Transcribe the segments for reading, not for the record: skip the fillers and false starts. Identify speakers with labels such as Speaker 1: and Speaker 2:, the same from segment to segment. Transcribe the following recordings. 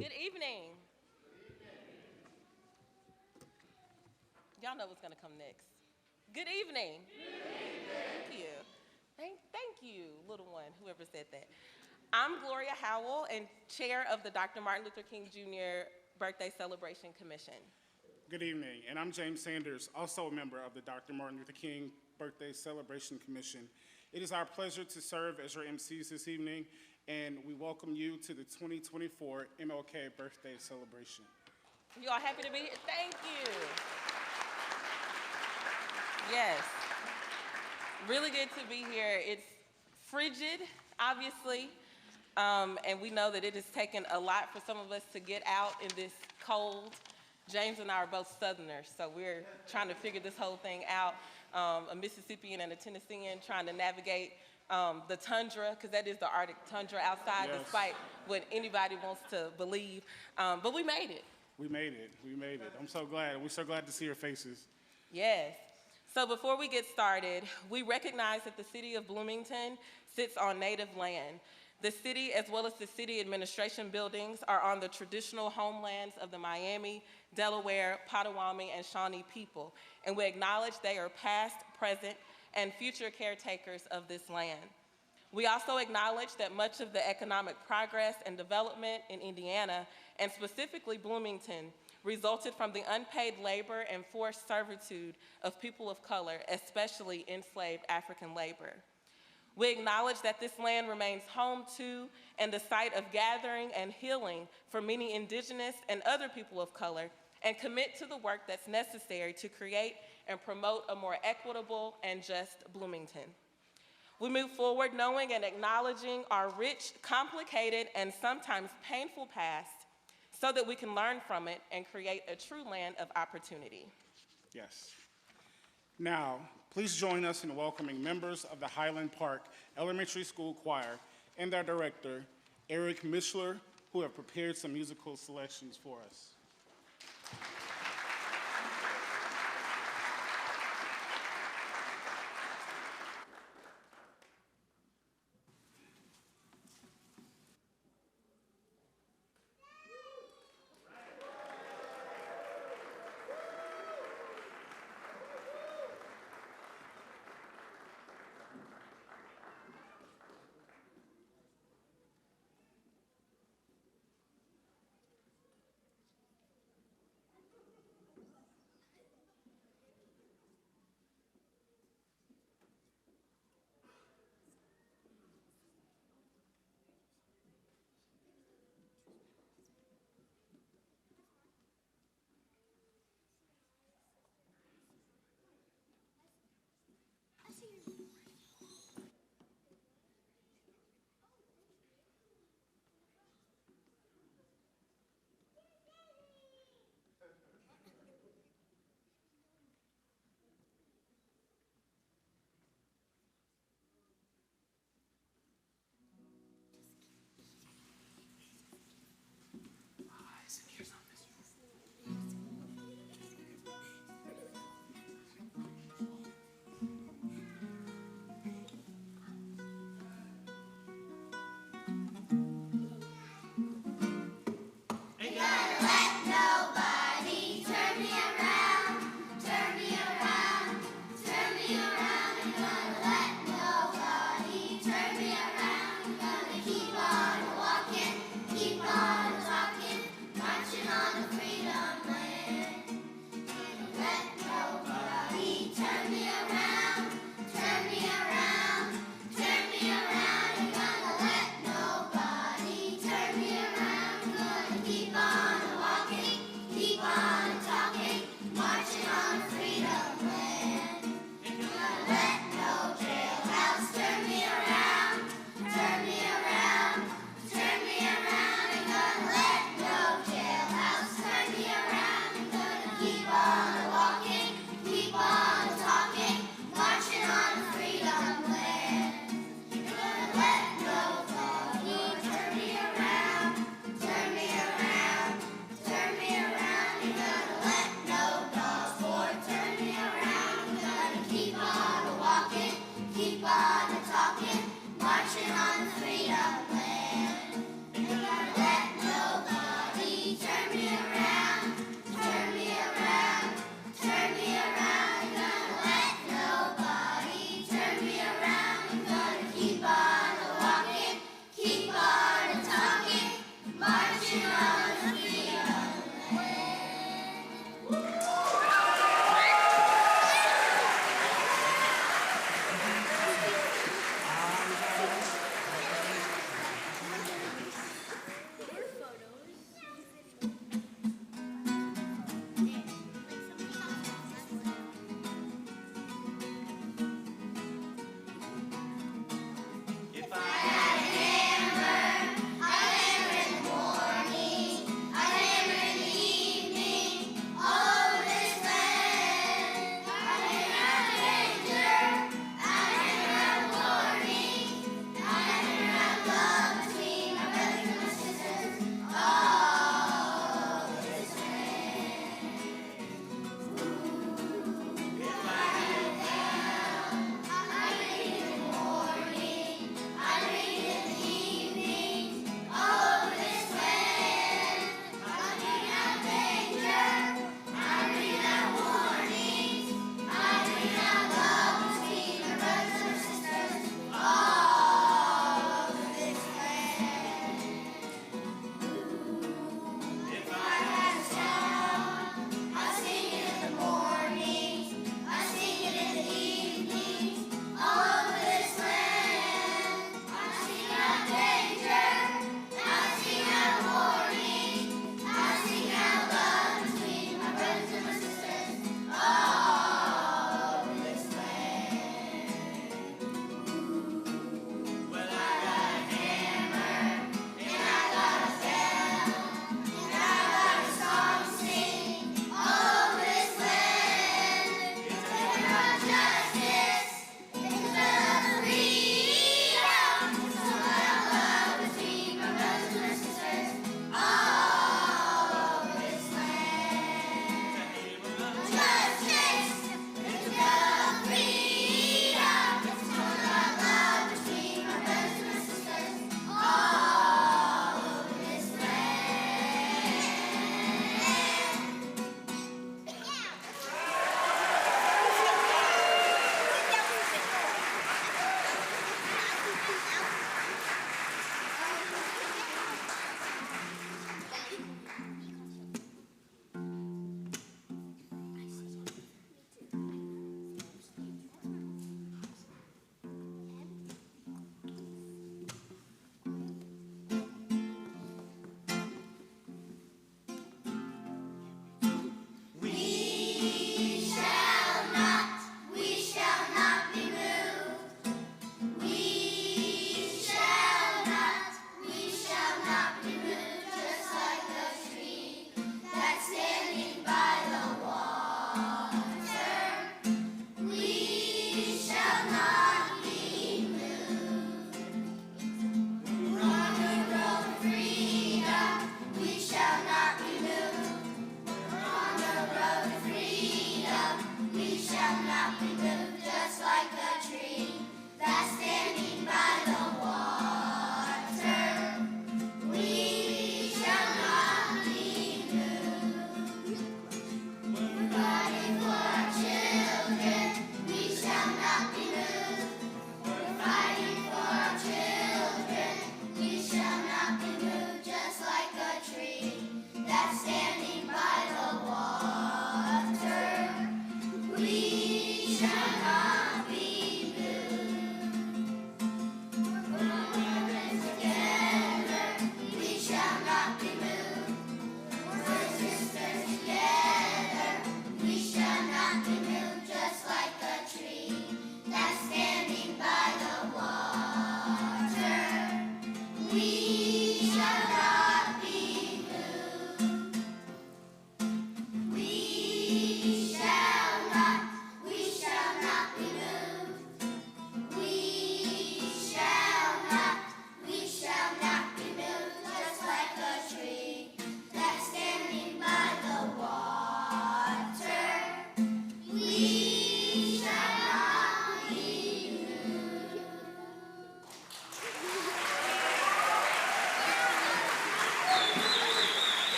Speaker 1: Good evening. Y'all know what's going to come next. Good evening. Thank you. Thank you, little one, whoever said that. I'm Gloria Howell and chair of the Dr. Martin Luther King Jr. Birthday Celebration Commission.
Speaker 2: Good evening, and I'm James Sanders, also a member of the Dr. Martin Luther King Birthday Celebration Commission. It is our pleasure to serve as your MCs this evening, and we welcome you to the 2024 MLK Birthday Celebration.
Speaker 1: You all happy to be here? Thank you. Yes. Really good to be here. It's frigid, obviously, and we know that it has taken a lot for some of us to get out in this cold. James and I are both Southerners, so we're trying to figure this whole thing out. A Mississippian and a Tennessean trying to navigate the tundra, because that is the Arctic tundra outside,
Speaker 2: Yes.
Speaker 1: despite what anybody wants to believe. But we made it.
Speaker 2: We made it. We made it. I'm so glad. We're so glad to see your faces.
Speaker 1: Yes. So before we get started, we recognize that the city of Bloomington sits on Native land. The city, as well as the city administration buildings, are on the traditional homelands of the Miami, Delaware, Potawatomi, and Shawnee people, and we acknowledge they are past, present, and future caretakers of this land. We also acknowledge that much of the economic progress and development in Indiana, and specifically Bloomington, resulted from the unpaid labor and forced servitude of people of color, especially enslaved African labor. We acknowledge that this land remains home to and the site of gathering and healing for many indigenous and other people of color, and commit to the work that's necessary to create and promote a more equitable and just Bloomington. We move forward knowing and acknowledging our rich, complicated, and sometimes painful past so that we can learn from it and create a true land of opportunity.
Speaker 2: Yes. Now, please join us in welcoming members of the Highland Park Elementary School Choir and their director, Eric Mishler, who have prepared some musical selections for us.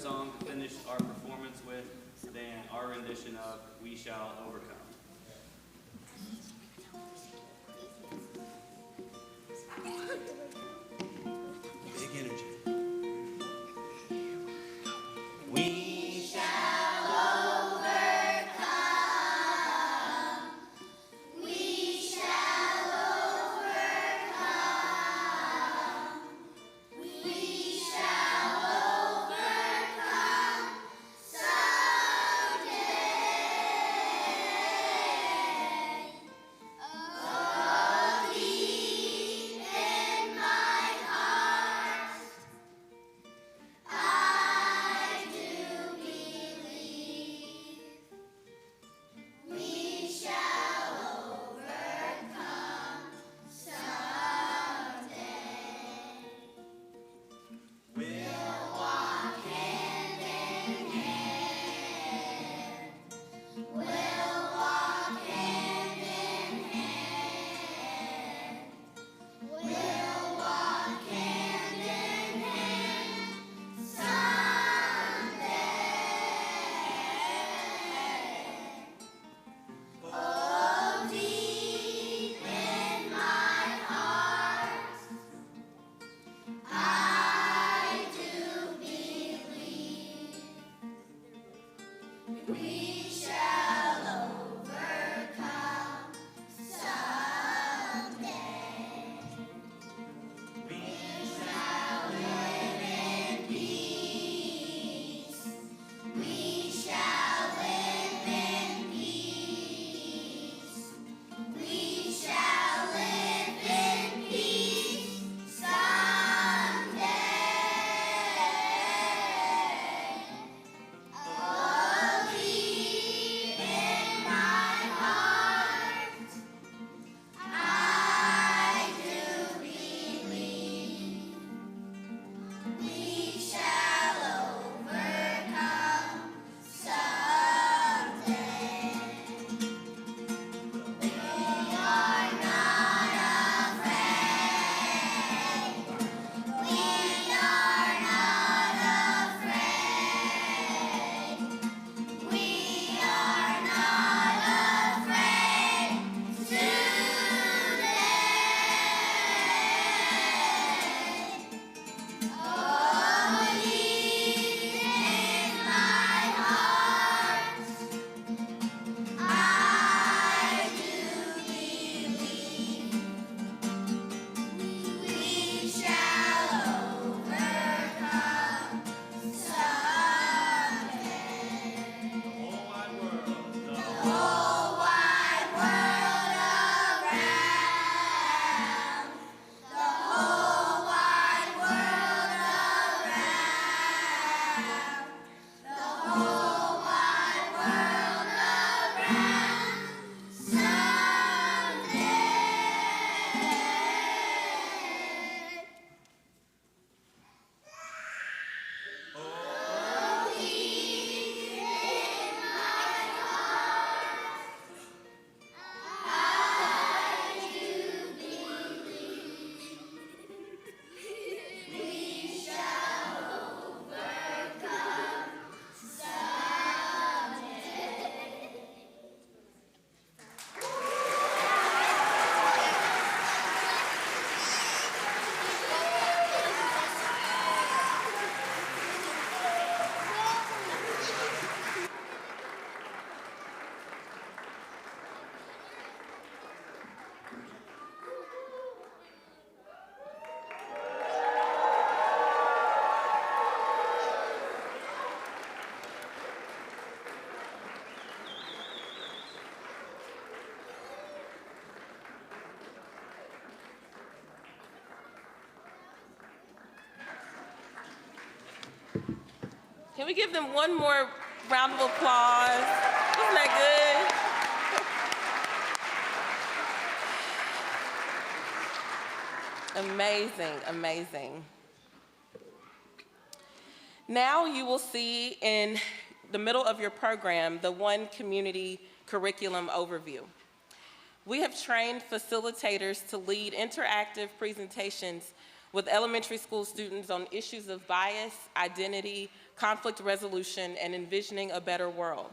Speaker 3: song to finish our performance with than our rendition of We Shall Overcome.
Speaker 4: Big energy.
Speaker 1: Can we give them one more round of applause? Isn't that good? Amazing, amazing. Now you will see in the middle of your program the One Community Curriculum Overview. We have trained facilitators to lead interactive presentations with elementary school students on issues of bias, identity, conflict resolution, and envisioning a better world.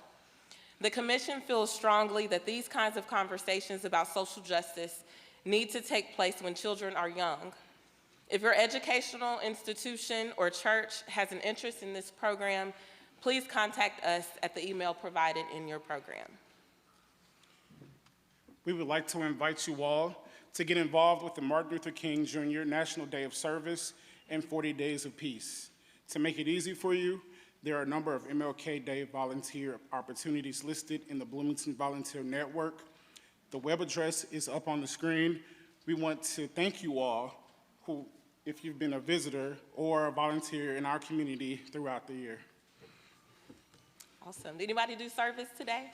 Speaker 1: The Commission feels strongly that these kinds of conversations about social justice need to take place when children are young. If your educational institution or church has an interest in this program, please contact us at the email provided in your program.
Speaker 2: We would like to invite you all to get involved with the Martin Luther King Jr. National Day of Service and 40 Days of Peace. To make it easy for you, there are a number of MLK Day volunteer opportunities listed in the Bloomington Volunteer Network. The web address is up on the screen. We want to thank you all who, if you've been a visitor or a volunteer in our community throughout the year.
Speaker 1: Awesome. Did anybody do service today?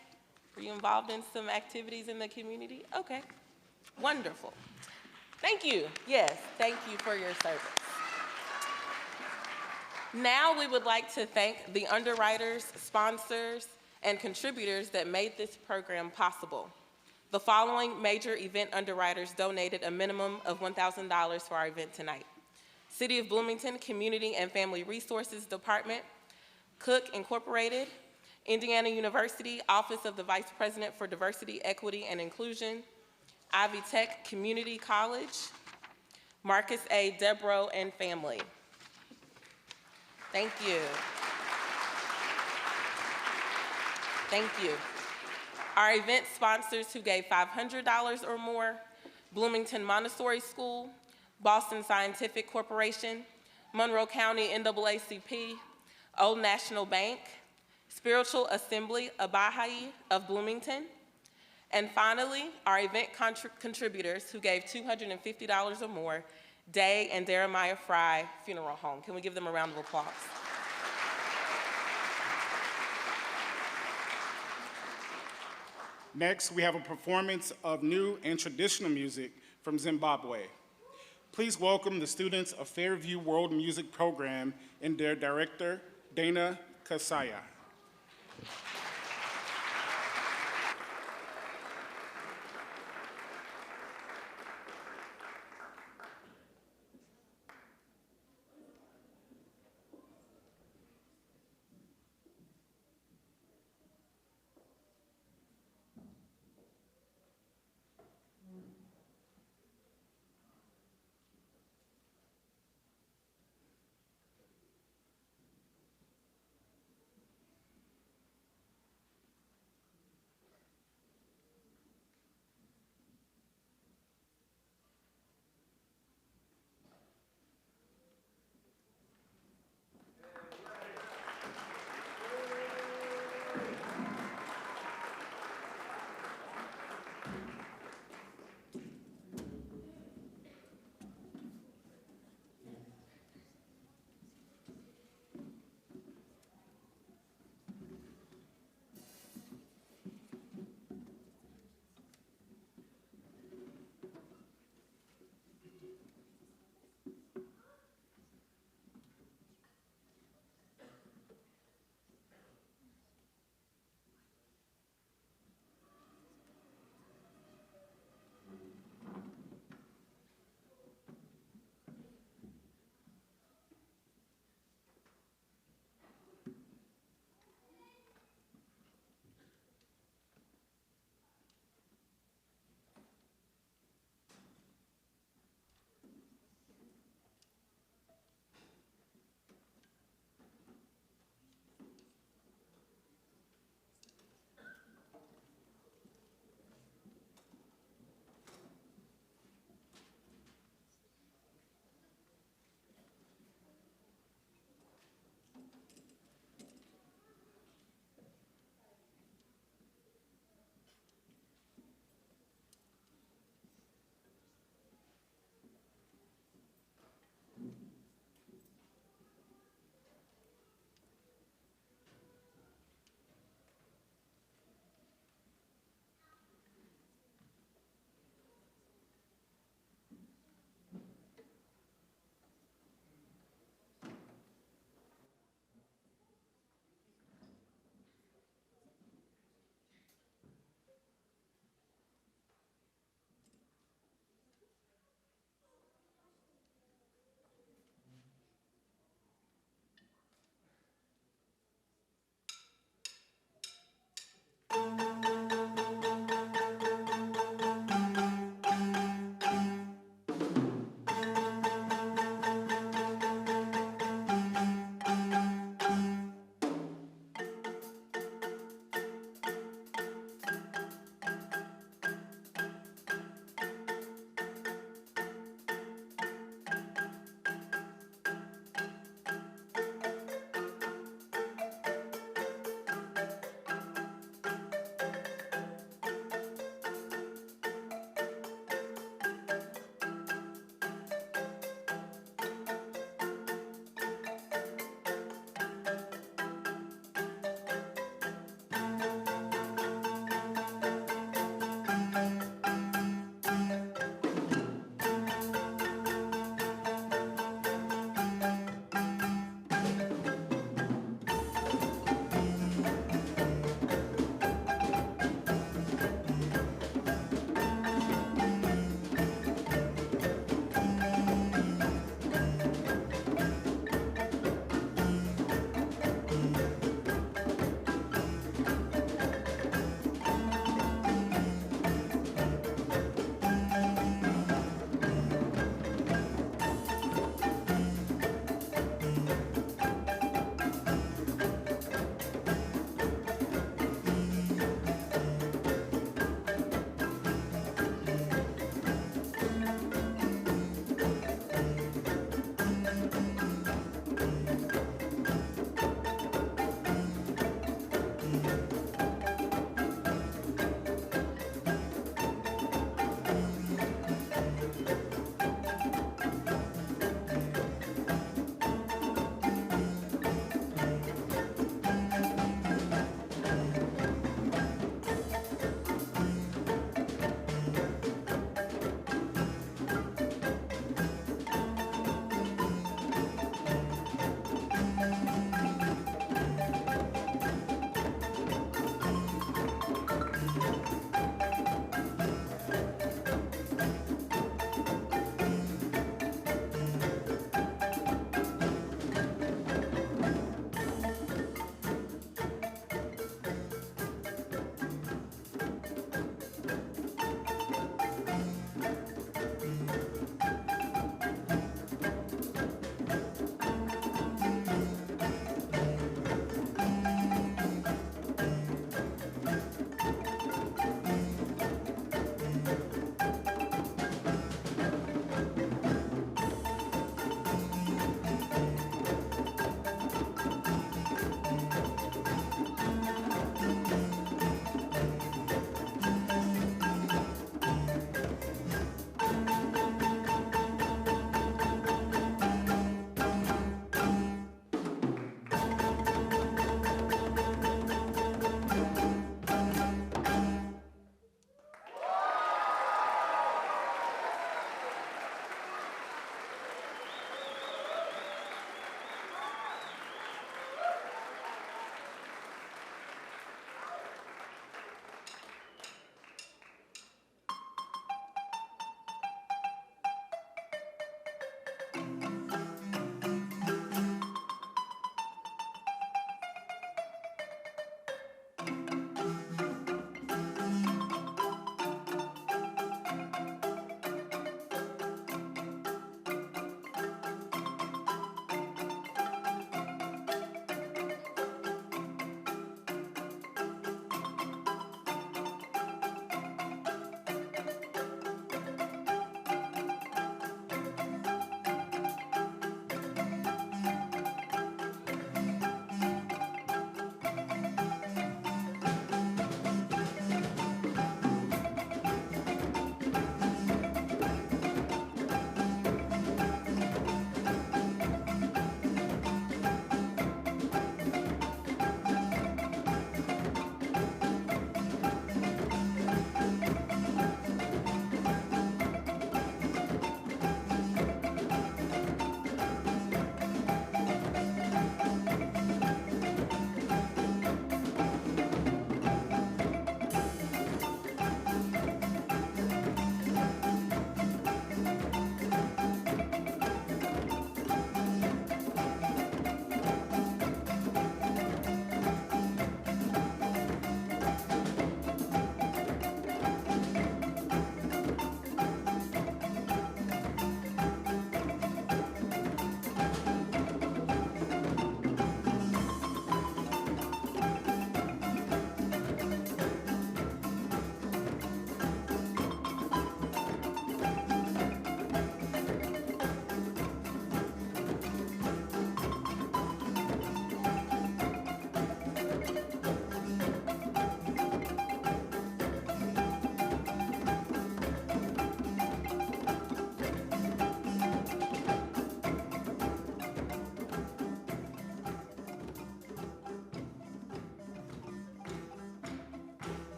Speaker 1: Were you involved in some activities in the community? Okay, wonderful. Thank you. Yes, thank you for your service. Now we would like to thank the underwriters, sponsors, and contributors that made this program possible. The following major event underwriters donated a minimum of $1,000 for our event tonight: City of Bloomington Community and Family Resources Department, Cook Incorporated, Indiana University Office of the Vice President for Diversity, Equity, and Inclusion, Ivy Tech Community College, Marcus A. Debro and family. Thank you. Thank you. Our event sponsors who gave $500 or more: Bloomington Montessori School, Boston Scientific Corporation, Monroe County NAACP, Old National Bank, Spiritual Assembly Abahai of Bloomington, and finally, our event contributors who gave $250 or more: Day and Jeremiah Fry Funeral Home. Can we give them a round of applause?
Speaker 2: Next, we have a performance of new and traditional music from Zimbabwe. Please welcome the students of Fairview World Music Program and their director, Dana Kasaya.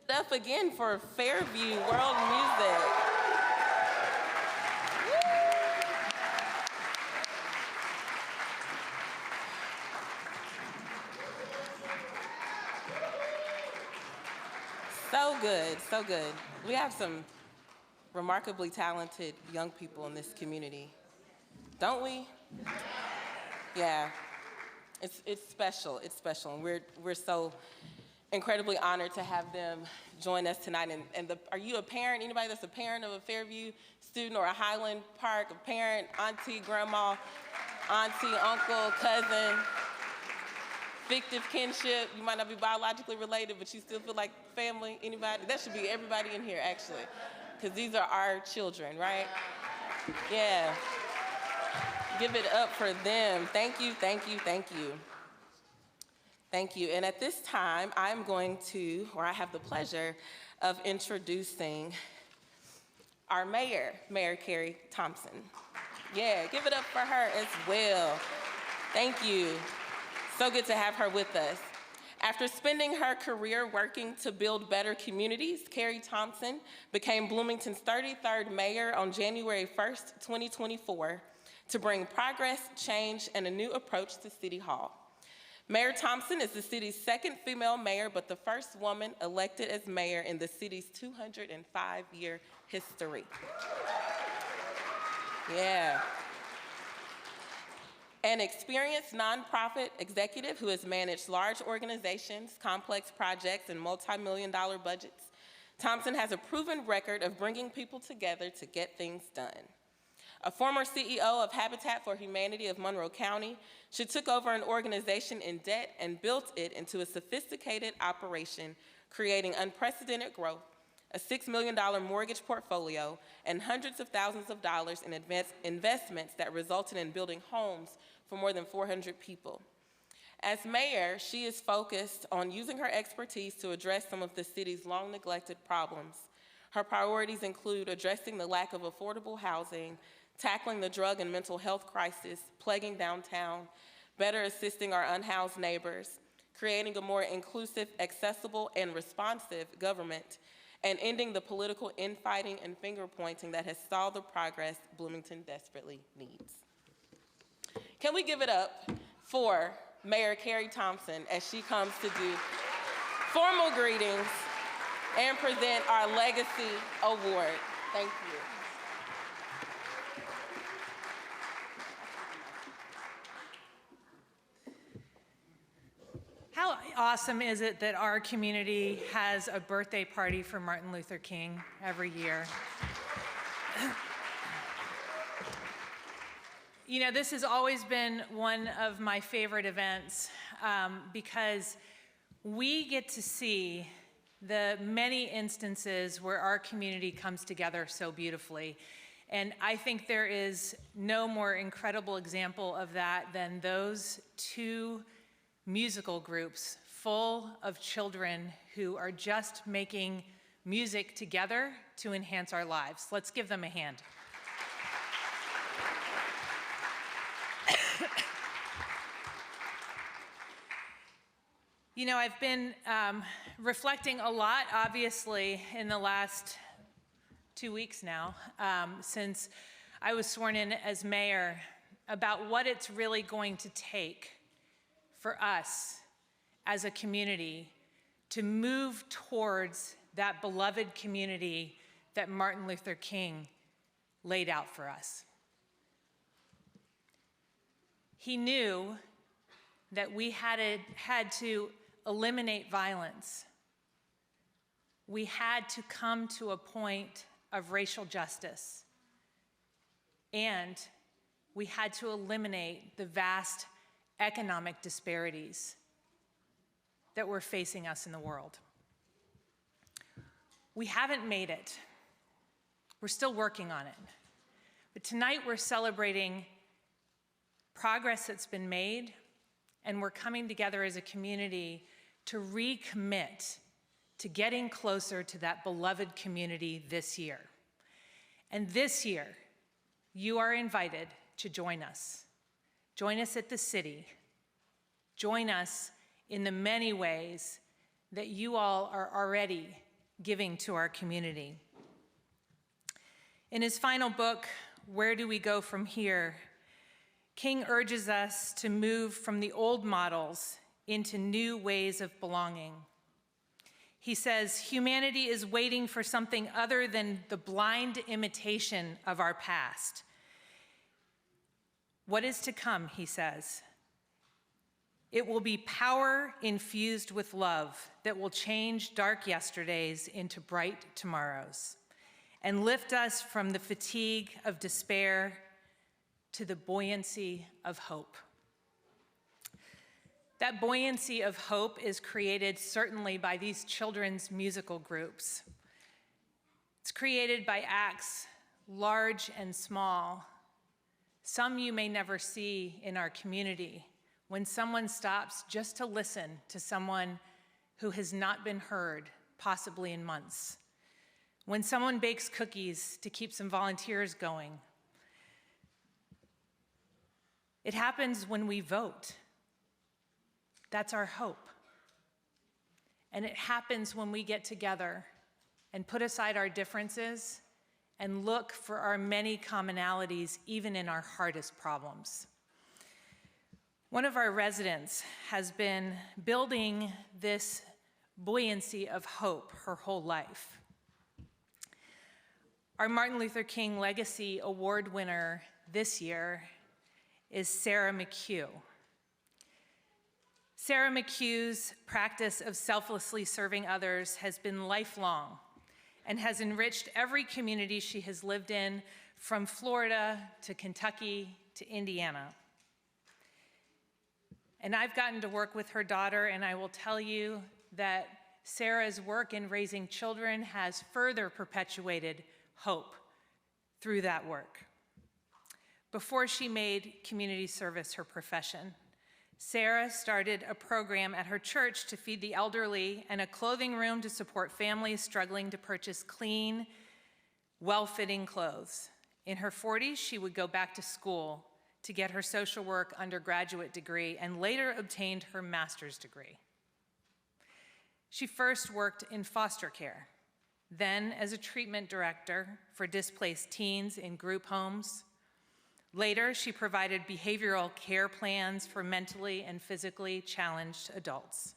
Speaker 1: Up again for Fairview World Music. So good, so good. We have some remarkably talented young people in this community, don't we? Yeah, it's special, and we're so incredibly honored to have them join us tonight. And are you a parent, anybody that's a parent of a Fairview student or a Highland Park, a parent, auntie, grandma, auntie, uncle, cousin, fictive kinship? You might not be biologically related, but you still feel like family, anybody? That should be everybody in here, actually, because these are our children, right? Yeah. Give it up for them. Thank you, thank you, thank you. Thank you. And at this time, I have the pleasure of introducing our mayor, Mayor Carrie Thompson. Yeah, give it up for her as well. Thank you. So good to have her with us. After spending her career working to build better communities, Carrie Thompson became Bloomington's 33rd mayor on January 1st, 2024, to bring progress, change, and a new approach to City Hall. Mayor Thompson is the city's second female mayor, but the first woman elected as mayor in the city's 205-year history. Yeah. An experienced nonprofit executive who has managed large organizations, complex projects, and multi-million-dollar budgets, Thompson has a proven record of bringing people together to get things done. A former CEO of Habitat for Humanity of Monroe County, she took over an organization in debt and built it into a sophisticated operation, creating unprecedented growth, a $6 million mortgage portfolio, and hundreds of thousands of dollars in investments that resulted in building homes for more than 400 people. As mayor, she is focused on using her expertise to address some of the city's long-neglected problems. Her priorities include addressing the lack of affordable housing, tackling the drug and mental health crisis plaguing downtown, better assisting our unhoused neighbors, creating a more inclusive, accessible, and responsive government, and ending the political infighting and finger-pointing that has stalled the progress Bloomington desperately needs. Can we give it up for Mayor Carrie Thompson as she comes to do formal greetings and present our Legacy Award. Thank you.
Speaker 5: How awesome is it that our community has a birthday party for Martin Luther King every year? You know, this has always been one of my favorite events because we get to see the many instances where our community comes together so beautifully. And I think there is no more incredible example of that than those two musical groups full of children who are just making music together to enhance our lives. Let's give them a hand. You know, I've been reflecting a lot, obviously, in the last 2 weeks now, since I was sworn in as mayor, about what it's really going to take for us as a community to move towards that beloved community that Martin Luther King laid out for us. He knew that we had to eliminate violence. We had to come to a point of racial justice. And we had to eliminate the vast economic disparities that were facing us in the world. We haven't made it. We're still working on it. But tonight we're celebrating progress that's been made, and we're coming together as a community to recommit to getting closer to that beloved community this year. And this year, you are invited to join us. Join us at the city. Join us in the many ways that you all are already giving to our community. In his final book, Where Do We Go From Here?, King urges us to move from the old models into new ways of belonging. He says, humanity is waiting for something other than the blind imitation of our past. What is to come, he says, it will be power infused with love that will change dark yesterdays into bright tomorrows and lift us from the fatigue of despair to the buoyancy of hope. That buoyancy of hope is created certainly by these children's musical groups. It's created by acts large and small. Some you may never see in our community, when someone stops just to listen to someone who has not been heard, possibly in months. When someone bakes cookies to keep some volunteers going. It happens when we vote. That's our hope. And it happens when we get together and put aside our differences and look for our many commonalities, even in our hardest problems. One of our residents has been building this buoyancy of hope her whole life. Our Martin Luther King Legacy Award winner this year is Sarah McHugh. Sarah McHugh's practice of selflessly serving others has been lifelong and has enriched every community she has lived in, from Florida to Kentucky to Indiana. And I've gotten to work with her daughter, and I will tell you that Sarah's work in raising children has further perpetuated hope through that work. Before she made community service her profession, Sarah started a program at her church to feed the elderly and a clothing room to support families struggling to purchase clean, well-fitting clothes. In her 40s, she would go back to school to get her social work undergraduate degree and later obtained her master's degree. She first worked in foster care, then as a treatment director for displaced teens in group homes. Later, she provided behavioral care plans for mentally and physically challenged adults.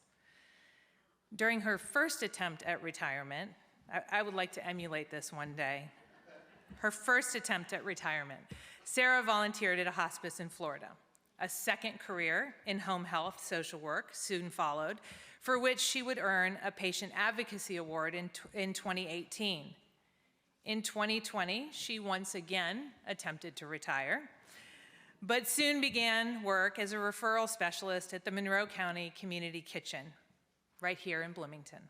Speaker 5: During her first attempt at retirement, I would like to emulate this one day. Her first attempt at retirement, Sarah volunteered at a hospice in Florida. A second career in home health social work soon followed, for which she would earn a Patient Advocacy Award in 2018. In 2020, she once again attempted to retire, but soon began work as a referral specialist at the Monroe County Community Kitchen, right here in Bloomington.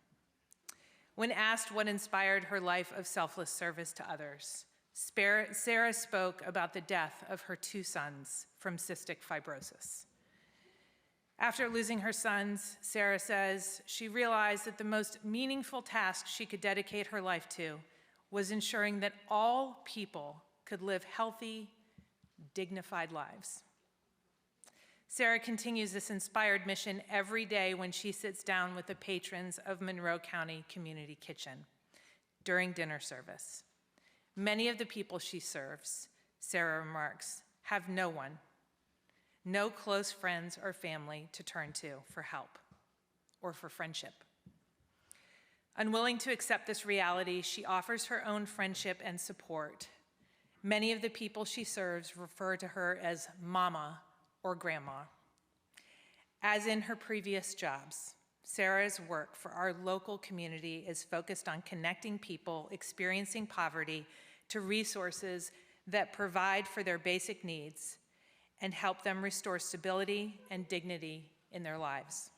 Speaker 5: When asked what inspired her life of selfless service to others, Sarah spoke about the death of her 2 sons from cystic fibrosis. After losing her sons, Sarah says she realized that the most meaningful task she could dedicate her life to was ensuring that all people could live healthy, dignified lives. Sarah continues this inspired mission every day when she sits down with the patrons of Monroe County Community Kitchen during dinner service. Many of the people she serves, Sarah remarks, have no one, no close friends or family to turn to for help or for friendship. Unwilling to accept this reality, she offers her own friendship and support. Many of the people she serves refer to her as Mama or Grandma. As in her previous jobs, Sarah's work for our local community is focused on connecting people experiencing poverty to resources that provide for their basic needs and help them restore stability and dignity in their lives.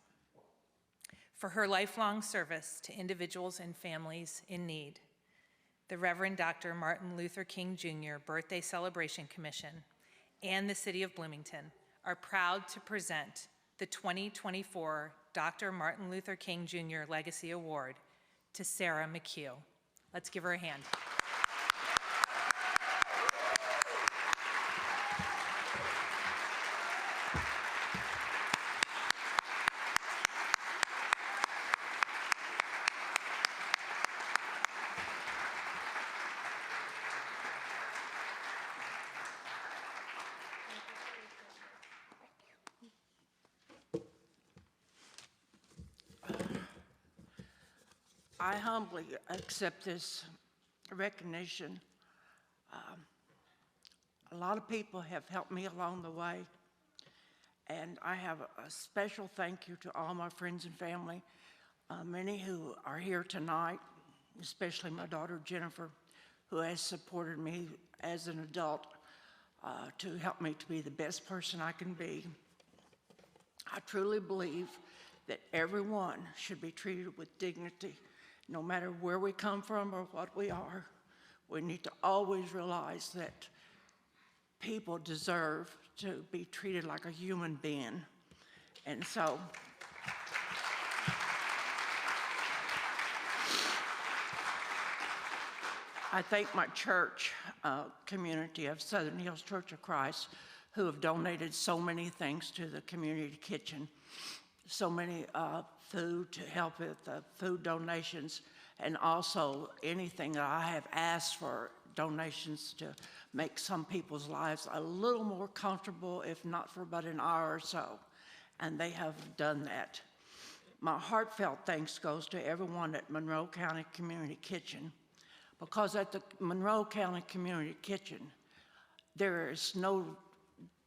Speaker 5: For her lifelong service to individuals and families in need, the Reverend Dr. Martin Luther King Jr. Birthday Celebration Commission and the City of Bloomington are proud to present the 2024 Dr. Martin Luther King Jr. Legacy Award to Sarah McHugh. Let's give her a hand.
Speaker 6: I humbly accept this recognition. A lot of people have helped me along the way, and I have a special thank you to all my friends and family, many who are here tonight, especially my daughter Jennifer, who has supported me as an adult to help me to be the best person I can be. I truly believe that everyone should be treated with dignity, no matter where we come from or what we are. We need to always realize that people deserve to be treated like a human being. And so, I thank my church community of Southern Hills Church of Christ, who have donated so many things to the community kitchen, so many food to help with food donations, and also anything that I have asked for donations to make some people's lives a little more comfortable, if not for about an hour or so, and they have done that. My heartfelt thanks goes to everyone at Monroe County Community Kitchen, because at the Monroe County Community Kitchen, there is no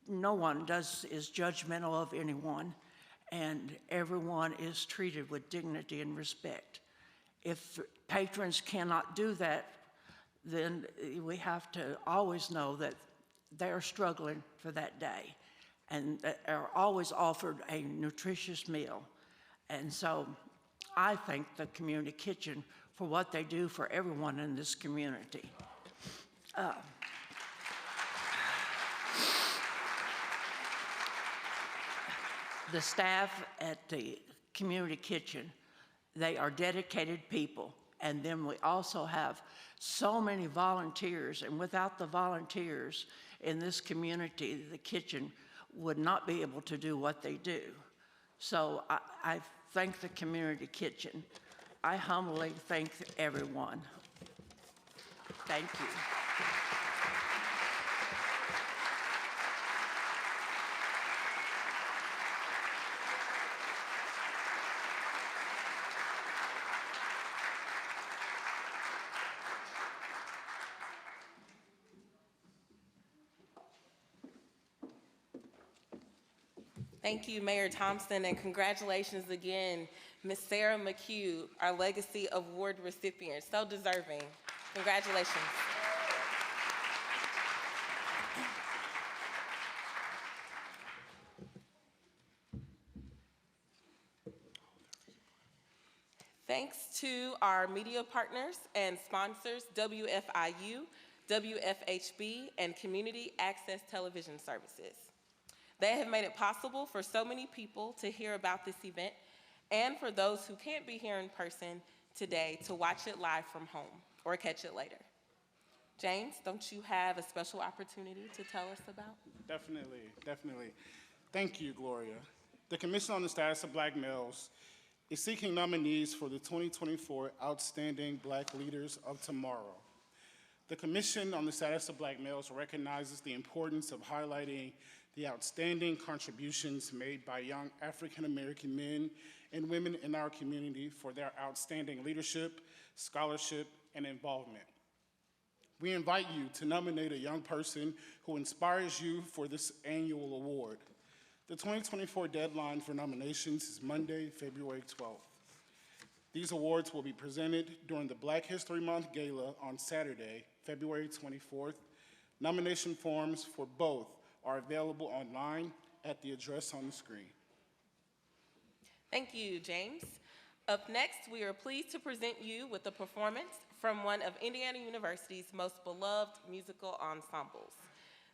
Speaker 6: one is judgmental of anyone, and everyone is treated with dignity and respect. If patrons cannot do that, then we have to always know that they're struggling for that day, and are always offered a nutritious meal. And so I thank the community kitchen for what they do for everyone in this community. The staff at the community kitchen, they are dedicated people. And then we also have so many volunteers, and without the volunteers in this community, the kitchen would not be able to do what they do. So I thank the community kitchen. I humbly thank everyone. Thank you.
Speaker 1: Thank you, Mayor Thompson, and congratulations again, Ms. Sarah McHugh, our Legacy Award recipient. So deserving. Congratulations. Thanks to our media partners and sponsors, WFIU, WFHB, and Community Access Television Services. They have made it possible for so many people to hear about this event, and for those who can't be here in person today to watch it live from home or catch it later. James, don't you have a special opportunity to tell us about?
Speaker 2: Definitely. Thank you, Gloria. The Commission on the Status of Black Males is seeking nominees for the 2024 Outstanding Black Leaders of Tomorrow. The Commission on the Status of Black Males recognizes the importance of highlighting the outstanding contributions made by young African-American men and women in our community for their outstanding leadership, scholarship, and involvement. We invite you to nominate a young person who inspires you for this annual award. The 2024 deadline for nominations is Monday, February 12th. These awards will be presented during the Black History Month Gala on Saturday, February 24th. Nomination forms for both are available online at the address on the screen.
Speaker 1: Thank you, James. Up next, we are pleased to present you with a performance from one of Indiana University's most beloved musical ensembles.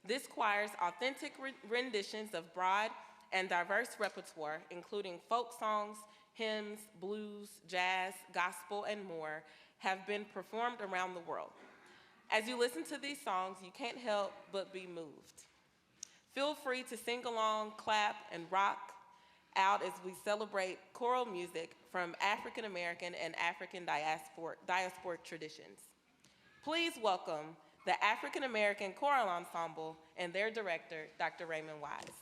Speaker 1: This choir's authentic renditions of broad and diverse repertoire, including folk songs, hymns, blues, jazz, gospel, and more, have been performed around the world. As you listen to these songs, you can't help but be moved. Feel free to sing along, clap, and rock out as we celebrate choral music from African American and African diasporic traditions. Please welcome the African American Choral Ensemble and their director, Dr. Raymond Wise.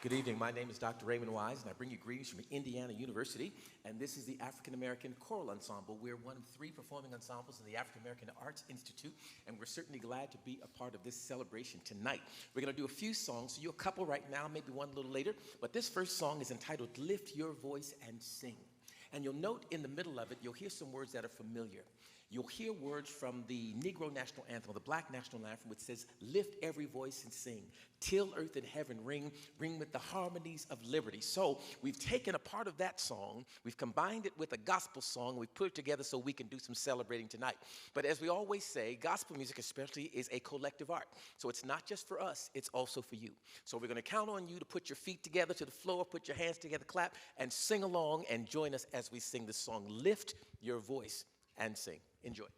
Speaker 7: Good evening. My name is Dr. Raymond Wise, and I bring you greetings from Indiana University. And this is the African American Choral Ensemble. We're one of 3 performing ensembles in the African American Arts Institute, and we're certainly glad to be a part of this celebration tonight. We're going to do a few songs. So you're a couple right now, maybe one a little later. But this first song is entitled "Lift Your Voice and Sing." And you'll note in the middle of it, you'll hear some words that are familiar. You'll hear words from the Negro National Anthem, or the Black National Anthem, which says, "Lift every voice and sing, till earth and heaven ring with the harmonies of liberty." So we've taken a part of that song, we've combined it with a gospel song, we've put it together so we can do some celebrating tonight. But as we always say, gospel music especially is a collective art. So it's not just for us, it's also for you. So we're going to count on you to put your feet together to the floor, put your hands together, clap, and sing along and join us as we sing this song, "Lift Your Voice and Sing." Enjoy.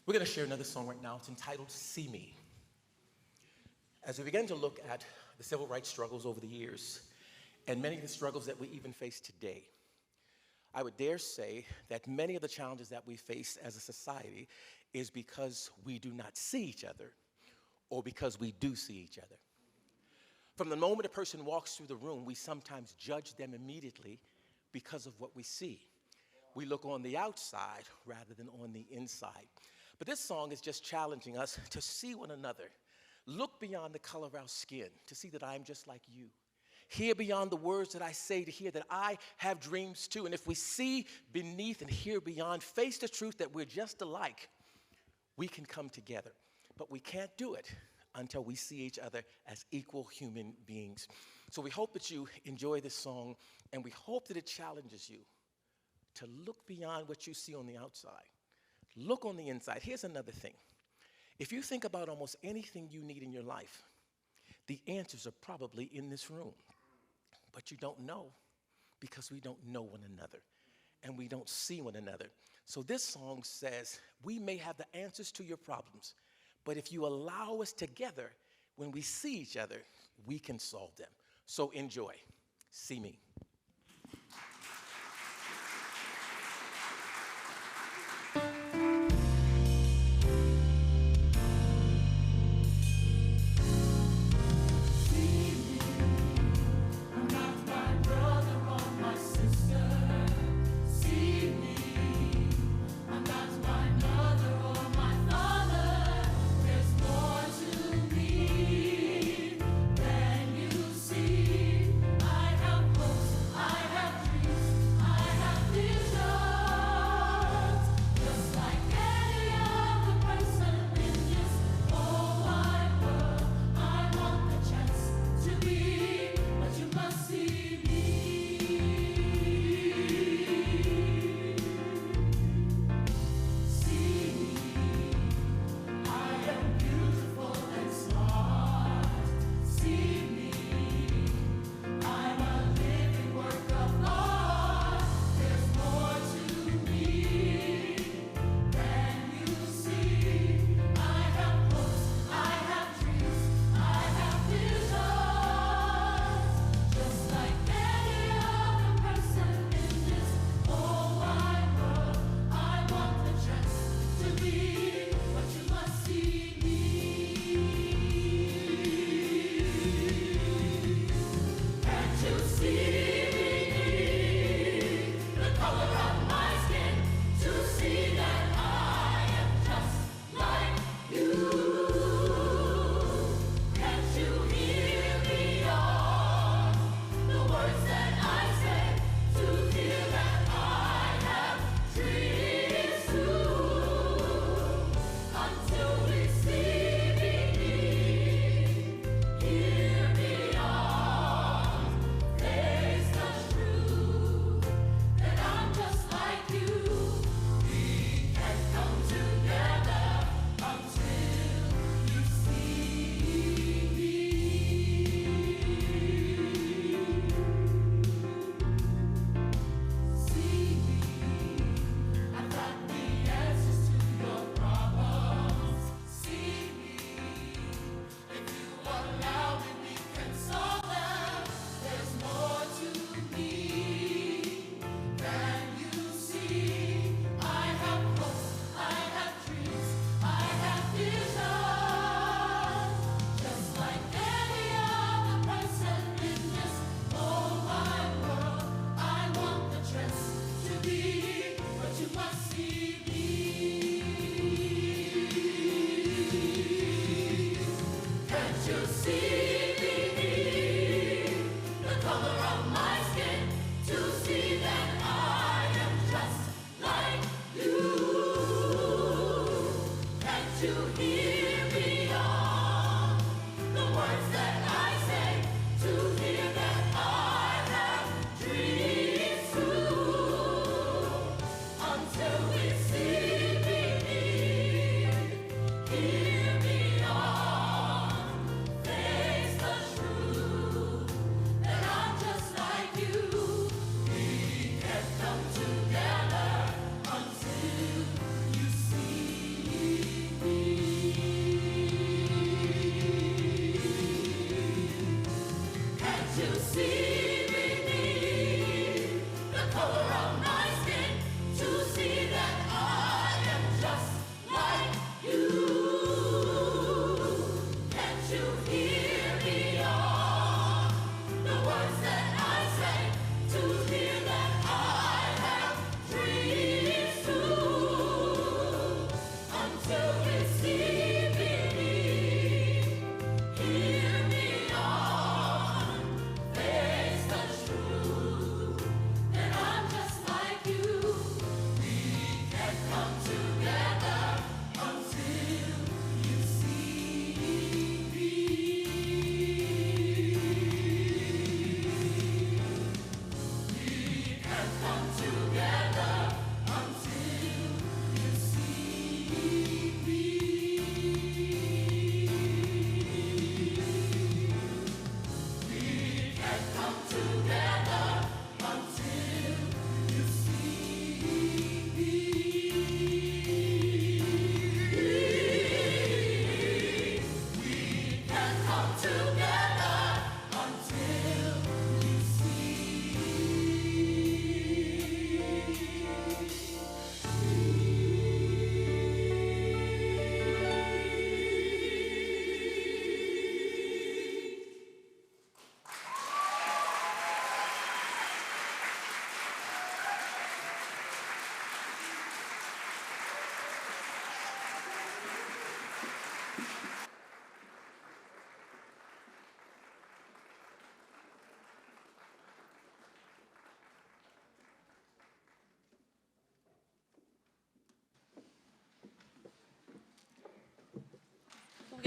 Speaker 7: We're going to share another song right now. It's entitled "See Me." As we begin to look at the civil rights struggles over the years, and many of the struggles that we even face today, I would dare say that many of the challenges that we face as a society is because we do not see each other, or because we do see each other. From the moment a person walks through the room, we sometimes judge them immediately because of what we see. we look on the outside rather than on the inside. But this song is just challenging us to see one another, look beyond the color of our skin, to see that I'm just like you. Hear beyond the words that I say, to hear that I have dreams too. And if we see beneath and hear beyond, face the truth that we're just alike, we can come together. But we can't do it until we see each other as equal human beings. So we hope that you enjoy this song, and we hope that it challenges you to look beyond what you see on the outside. Look on the inside. Here's another thing. If you think about almost anything you need in your life, the answers are probably in this room. But you don't know because we don't know one another and we don't see one another. So this song says, we may have the answers to your problems, but if you allow us together, when we see each other, we can solve them. So enjoy. See me.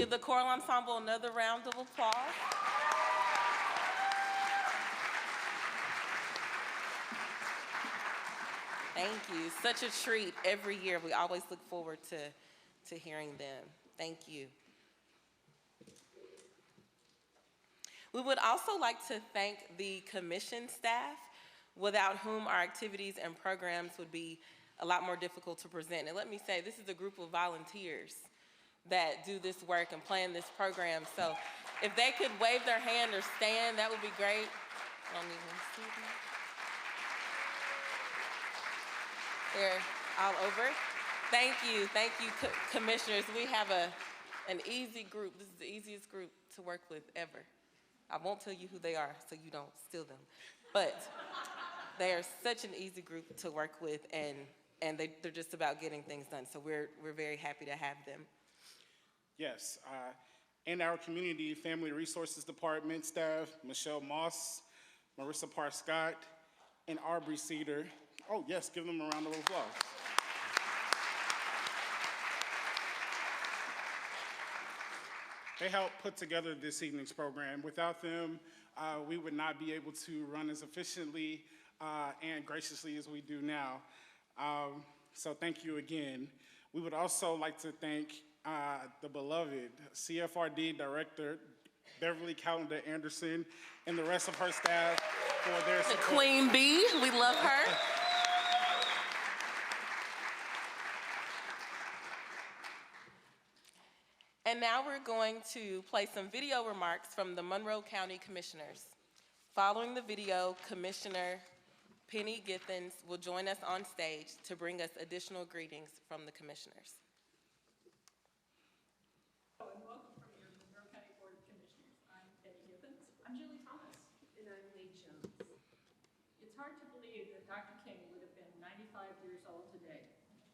Speaker 1: Give the choral ensemble another round of applause. Thank you. Such a treat every year. We always look forward to hearing them. Thank you. We would also like to thank the commission staff, without whom our activities and programs would be a lot more difficult to present. And let me say, this is a group of volunteers that do this work and plan this program. So if they could wave their hand or stand, that would be great. I don't even see them. They're all over. Thank you, commissioners. We have an easy group. This is the easiest group to work with ever. I won't tell you who they are so you don't steal them. But they are such an easy group to work with, and they're just about getting things done. So we're very happy to have them.
Speaker 2: Yes, and our Community Family Resources Department staff, Michelle Moss, Marissa Parr-Scott, and Aubrey Cedar. Oh yes, give them a round of applause. They helped put together this evening's program. Without them, we would not be able to run as efficiently and graciously as we do now. So thank you again. We would also like to thank the beloved CFRD Director, Beverly Calendar Anderson, and the rest of her staff for their support.
Speaker 1: The Queen Bee, we love her. And now we're going to play some video remarks from the Monroe County Commissioners. Following the video, Commissioner Penny Githens will join us on stage to bring us additional greetings from the commissioners.
Speaker 8: Hello and welcome from your Monroe County Board of Commissioners. I'm Penny Githens. I'm Julie Thomas.
Speaker 9: And I'm Lee Jones.
Speaker 8: It's hard to believe that Dr. King would have been 95 years old today.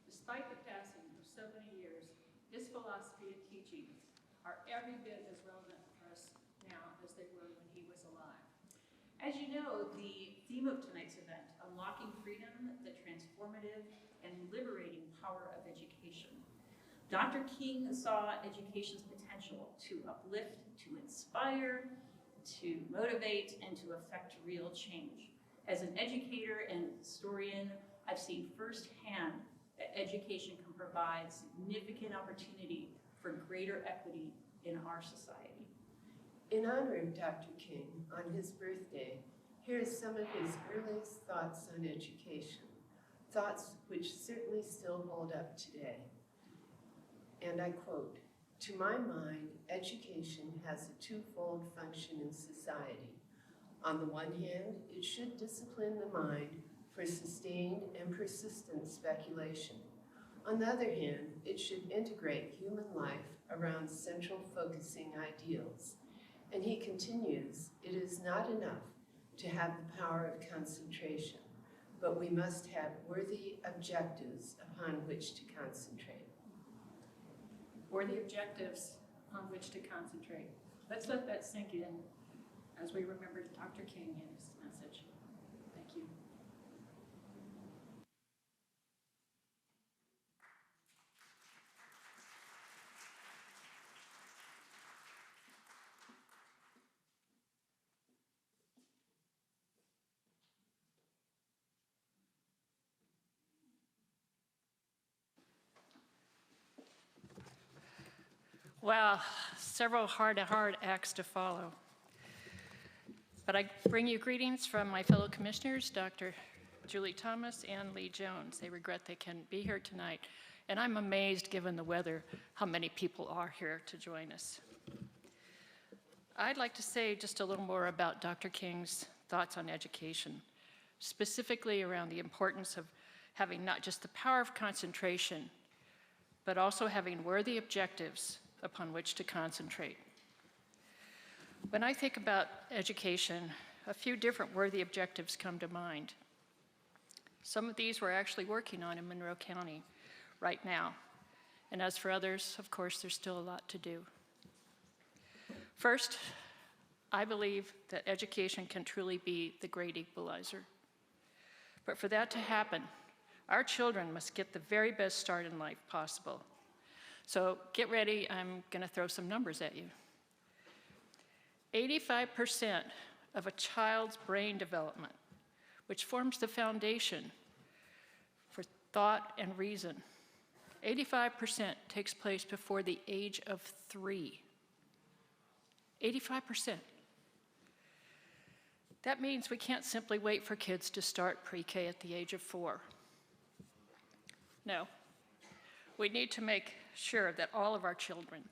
Speaker 8: Despite the passing of so many years, his philosophy and teachings are every bit as relevant for us now as they were when he was alive.
Speaker 9: As you know, the theme of tonight's event, Unlocking Freedom, the Transformative and Liberating Power of Education. Dr. King saw education's potential to uplift, to inspire, to motivate, and to affect real change. As an educator and historian, I've seen firsthand that education can provide significant opportunity for greater equity in our society.
Speaker 10: In honor of Dr. King, on his birthday, here are some of his earliest thoughts on education, thoughts which certainly still hold up today. And I quote, "To my mind, education has a twofold function in society. On the one hand, it should discipline the mind for sustained and persistent speculation. On the other hand, it should integrate human life around central focusing ideals." And he continues, "It is not enough to have the power of concentration, but we must have worthy objectives upon which to concentrate."
Speaker 8: Worthy objectives on which to concentrate. Let's let that sink in as we remember Dr. King and his message. Thank you. Well, several hard acts to follow. But I bring you greetings from my fellow commissioners, Dr. Julie Thomas and Lee Jones. They regret they can't be here tonight. And I'm amazed, given the weather, how many people are here to join us. I'd like to say just a little more about Dr. King's thoughts on education, specifically around the importance of having not just the power of concentration, but also having worthy objectives upon which to concentrate. When I think about education, a few different worthy objectives come to mind. Some of these we're actually working on in Monroe County right now. And as for others, of course, there's still a lot to do. First, I believe that education can truly be the great equalizer. But for that to happen, our children must get the very best start in life possible. So get ready, I'm going to throw some numbers at you. 85% of a child's brain development, which forms the foundation for thought and reason, 85% takes place before the age of 3. 85%. That means we can't simply wait for kids to start pre-K at the age of 4. No. We need to make sure that all of our children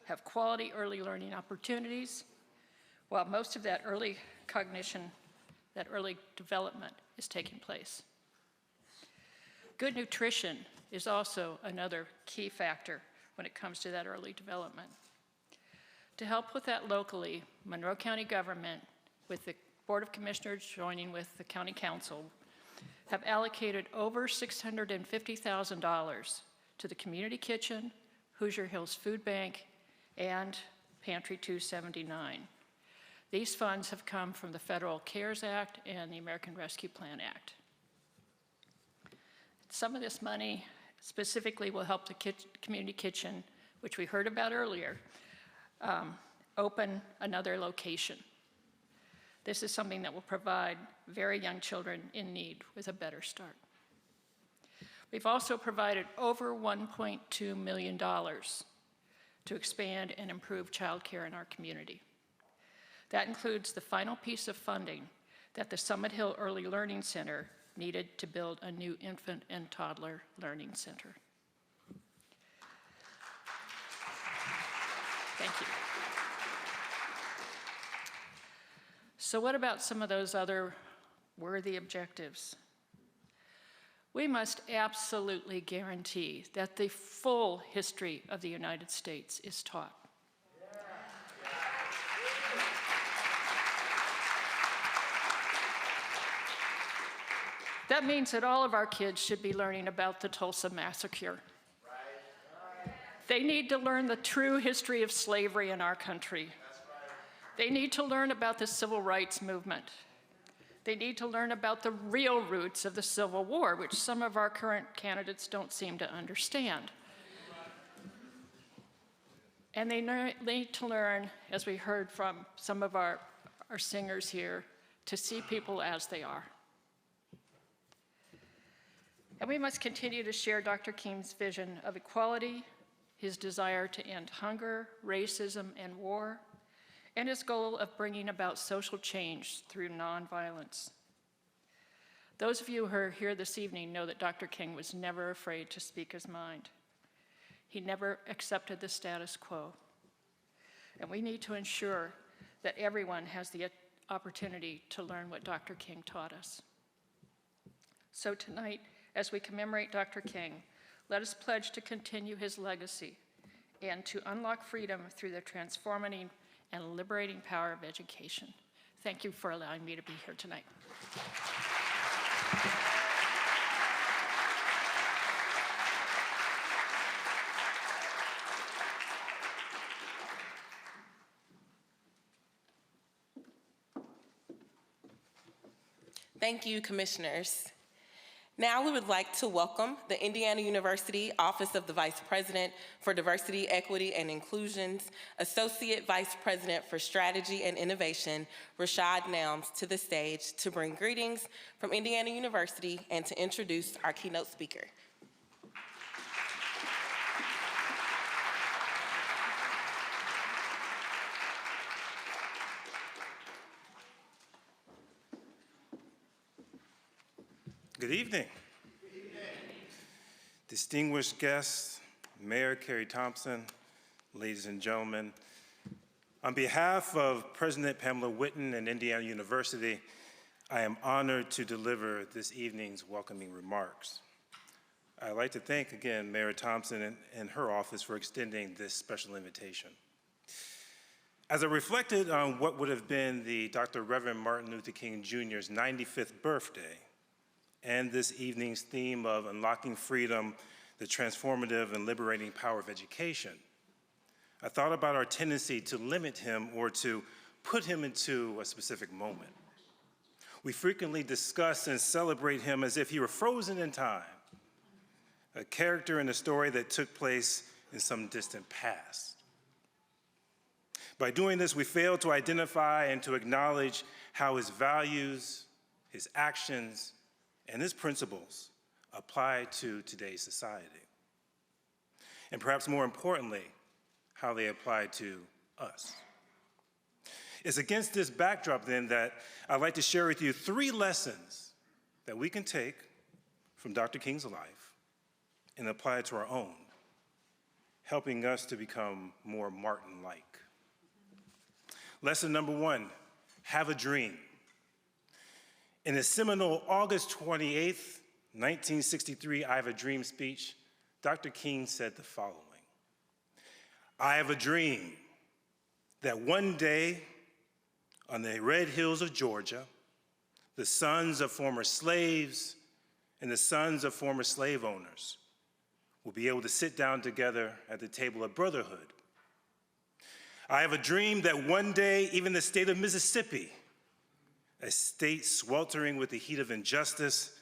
Speaker 8: have quality early learning opportunities, while most of that early cognition, that early development is taking place. Good nutrition is also another key factor when it comes to that early development. To help with that locally, Monroe County government, with the Board of Commissioners joining with the County Council, have allocated over $650,000 to the Community Kitchen, Hoosier Hills Food Bank, and Pantry 279. These funds have come from the Federal CARES Act and the American Rescue Plan Act. Some of this money specifically will help the Community Kitchen, which we heard about earlier, open another location. This is something that will provide very young children in need with a better start. We've also provided over $1.2 million to expand and improve childcare in our community. That includes the final piece of funding that the Summit Hill Early Learning Center needed to build a new infant and toddler learning center. Thank you. So what about some of those other worthy objectives? We must absolutely guarantee that the full history of the United States is taught. That means that all of our kids should be learning about the Tulsa Massacre. They need to learn the true history of slavery in our country. They need to learn about the civil rights movement. They need to learn about the real roots of the Civil War, which some of our current candidates don't seem to understand. And they need to learn, as we heard from some of our singers here, to see people as they are. And we must continue to share Dr. King's vision of equality, his desire to end hunger, racism, and war, and his goal of bringing about social change through nonviolence. Those of you who are here this evening know that Dr. King was never afraid to speak his mind. He never accepted the status quo. And we need to ensure that everyone has the opportunity to learn what Dr. King taught us. So tonight, as we commemorate Dr. King, let us pledge to continue his legacy and to unlock freedom through the transforming and liberating power of education. Thank you for allowing me to be here tonight.
Speaker 1: Thank you, Commissioners. Now we would like to welcome the Indiana University Office of the Vice President for Diversity, Equity, and Inclusion's Associate Vice President for Strategy and Innovation, Rashad Nelms, to the stage to bring greetings from Indiana University and to introduce our keynote speaker.
Speaker 11: Good evening. Distinguished guests, Mayor Carrie Thompson, ladies and gentlemen. On behalf of President Pamela Whitten and Indiana University, I am honored to deliver this evening's welcoming remarks. I'd like to thank again Mayor Thompson and her office for extending this special invitation. As I reflected on what would have been the Dr. Reverend Martin Luther King Jr.'s 95th birthday, and this evening's theme of unlocking freedom, the transformative and liberating power of education, I thought about our tendency to limit him or to put him into a specific moment. We frequently discuss and celebrate him as if he were frozen in time, a character in a story that took place in some distant past. By doing this, we fail to identify and to acknowledge how his values, his actions, and his principles apply to today's society. And perhaps more importantly, how they apply to us. It's against this backdrop, then, that I'd like to share with you 3 lessons that we can take from Dr. King's life and apply it to our own, helping us to become more Martin-like. Lesson number 1, have a dream. In his seminal August 28th, 1963 I Have a Dream speech, Dr. King said the following: I have a dream that one day on the red hills of Georgia, the sons of former slaves and the sons of former slave owners will be able to sit down together at the table of brotherhood. I have a dream that one day even the state of Mississippi, a state sweltering with the heat of injustice,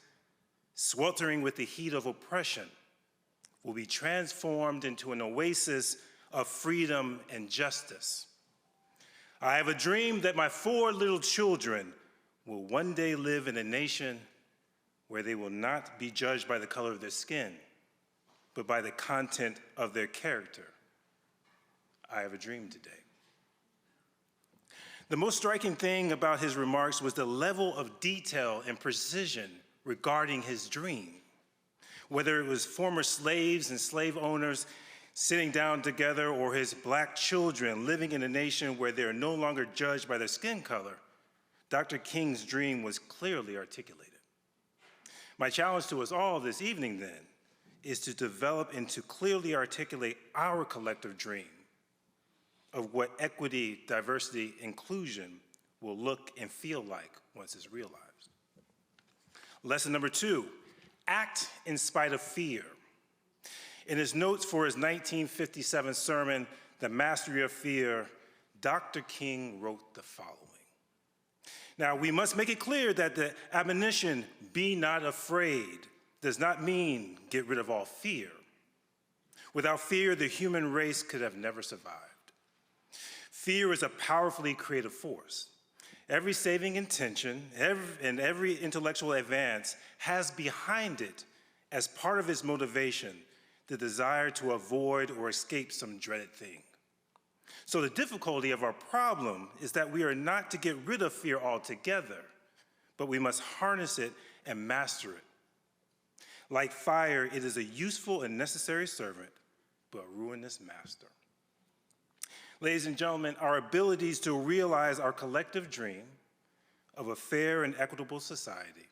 Speaker 11: sweltering with the heat of oppression, will be transformed into an oasis of freedom and justice. I have a dream that my 4 little children will one day live in a nation where they will not be judged by the color of their skin, but by the content of their character. I have a dream today. The most striking thing about his remarks was the level of detail and precision regarding his dream. Whether it was former slaves and slave owners sitting down together or his black children living in a nation where they are no longer judged by their skin color, Dr. King's dream was clearly articulated. My challenge to us all this evening, then, is to develop and to clearly articulate our collective dream of what equity, diversity, inclusion will look and feel like once it's realized. Lesson number 2, act in spite of fear. In his notes for his 1957 sermon, The Mastery of Fear, Dr. King wrote the following. Now, we must make it clear that the admonition, be not afraid, does not mean get rid of all fear. Without fear, the human race could have never survived. Fear is a powerfully creative force. Every saving intention and every intellectual advance has behind it, as part of its motivation, the desire to avoid or escape some dreaded thing. So the difficulty of our problem is that we are not to get rid of fear altogether, but we must harness it and master it. Like fire, it is a useful and necessary servant, but a ruinous master. Ladies and gentlemen, our abilities to realize our collective dream of a fair and equitable society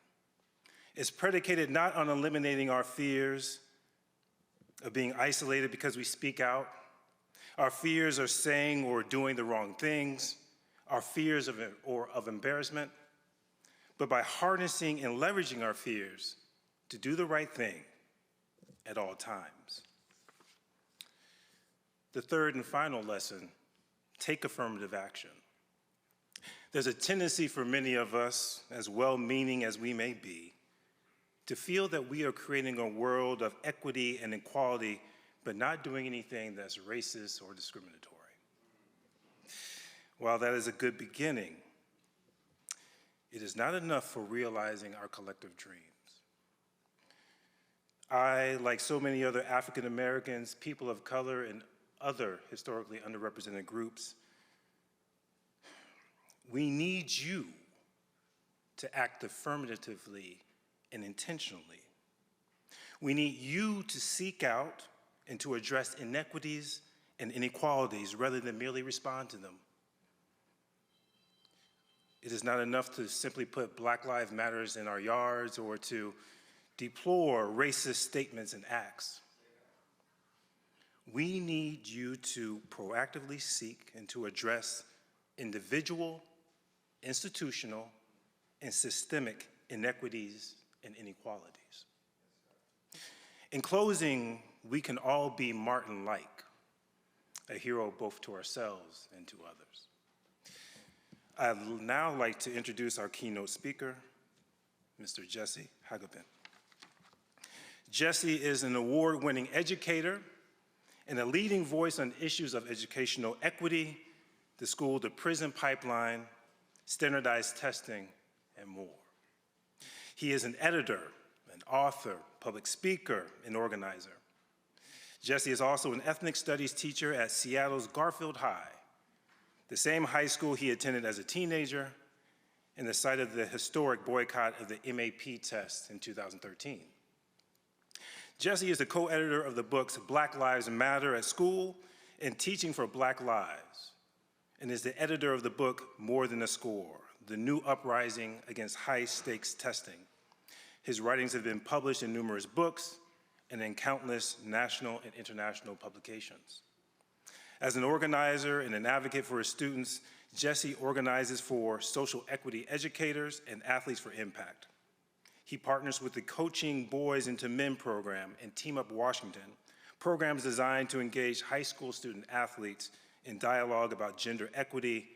Speaker 11: is predicated not on eliminating our fears of being isolated because we speak out, our fears of saying or doing the wrong things, our fears of embarrassment, but by harnessing and leveraging our fears to do the right thing at all times. The third and final lesson, take affirmative action. There's a tendency for many of us, as well-meaning as we may be, to feel that we are creating a world of equity and equality, but not doing anything that's racist or discriminatory. While that is a good beginning, it is not enough for realizing our collective dreams. I, like so many other African Americans, people of color, and other historically underrepresented groups, we need you to act affirmatively and intentionally. We need you to seek out and to address inequities and inequalities rather than merely respond to them. It is not enough to simply put Black Lives Matter in our yards or to deplore racist statements and acts. We need you to proactively seek and to address individual, institutional, and systemic inequities and inequalities. In closing, we can all be Martin-like, a hero both to ourselves and to others. I'd now like to introduce our keynote speaker, Mr. Jesse Hagopin. Jesse is an award-winning educator and a leading voice on issues of educational equity, the school-to-prison pipeline, standardized testing, and more. He is an editor, an author, public speaker, and organizer. Jesse is also an ethnic studies teacher at Seattle's Garfield High, the same high school he attended as a teenager and the site of the historic boycott of the MAP test in 2013. Jesse is the co-editor of the books Black Lives Matter at School and Teaching for Black Lives, and is the editor of the book More Than a Score, The New Uprising Against High-Stakes Testing. His writings have been published in numerous books and in countless national and international publications. As an organizer and an advocate for his students, Jesse organizes for social equity educators and athletes for impact. He partners with the Coaching Boys into Men program and Team Up Washington, programs designed to engage high school student athletes in dialogue about gender equity,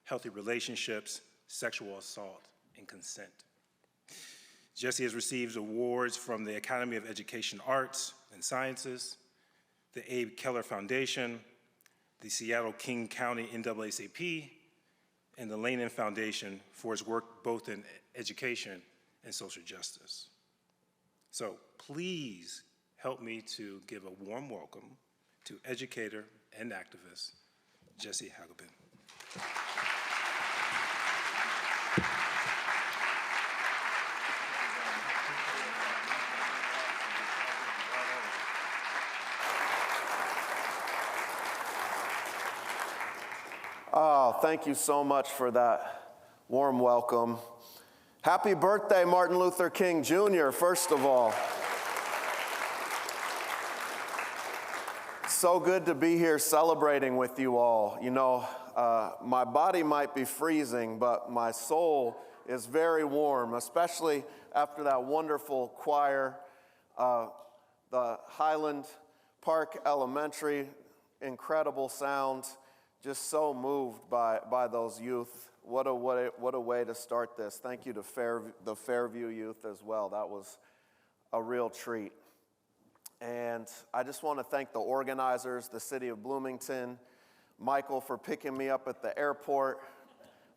Speaker 11: healthy relationships, sexual assault, and consent. Jesse has received awards from the Academy of Education Arts and Sciences, the Abe Keller Foundation, the Seattle King County NAACP, and the Lannan Foundation for his work both in education and social justice. So please help me to give a warm welcome to educator and activist, Jesse Hagopin.
Speaker 12: Oh, thank you so much for that warm welcome. Happy birthday, Martin Luther King Jr., first of all. So good to be here celebrating with you all. You know, my body might be freezing, but my soul is very warm, especially after that wonderful choir, the Highland Park Elementary, incredible sound. Just so moved by those youth. What a way to start this. Thank you to the Fairview youth as well. That was a real treat. And I just want to thank the organizers, the city of Bloomington, Michael for picking me up at the airport,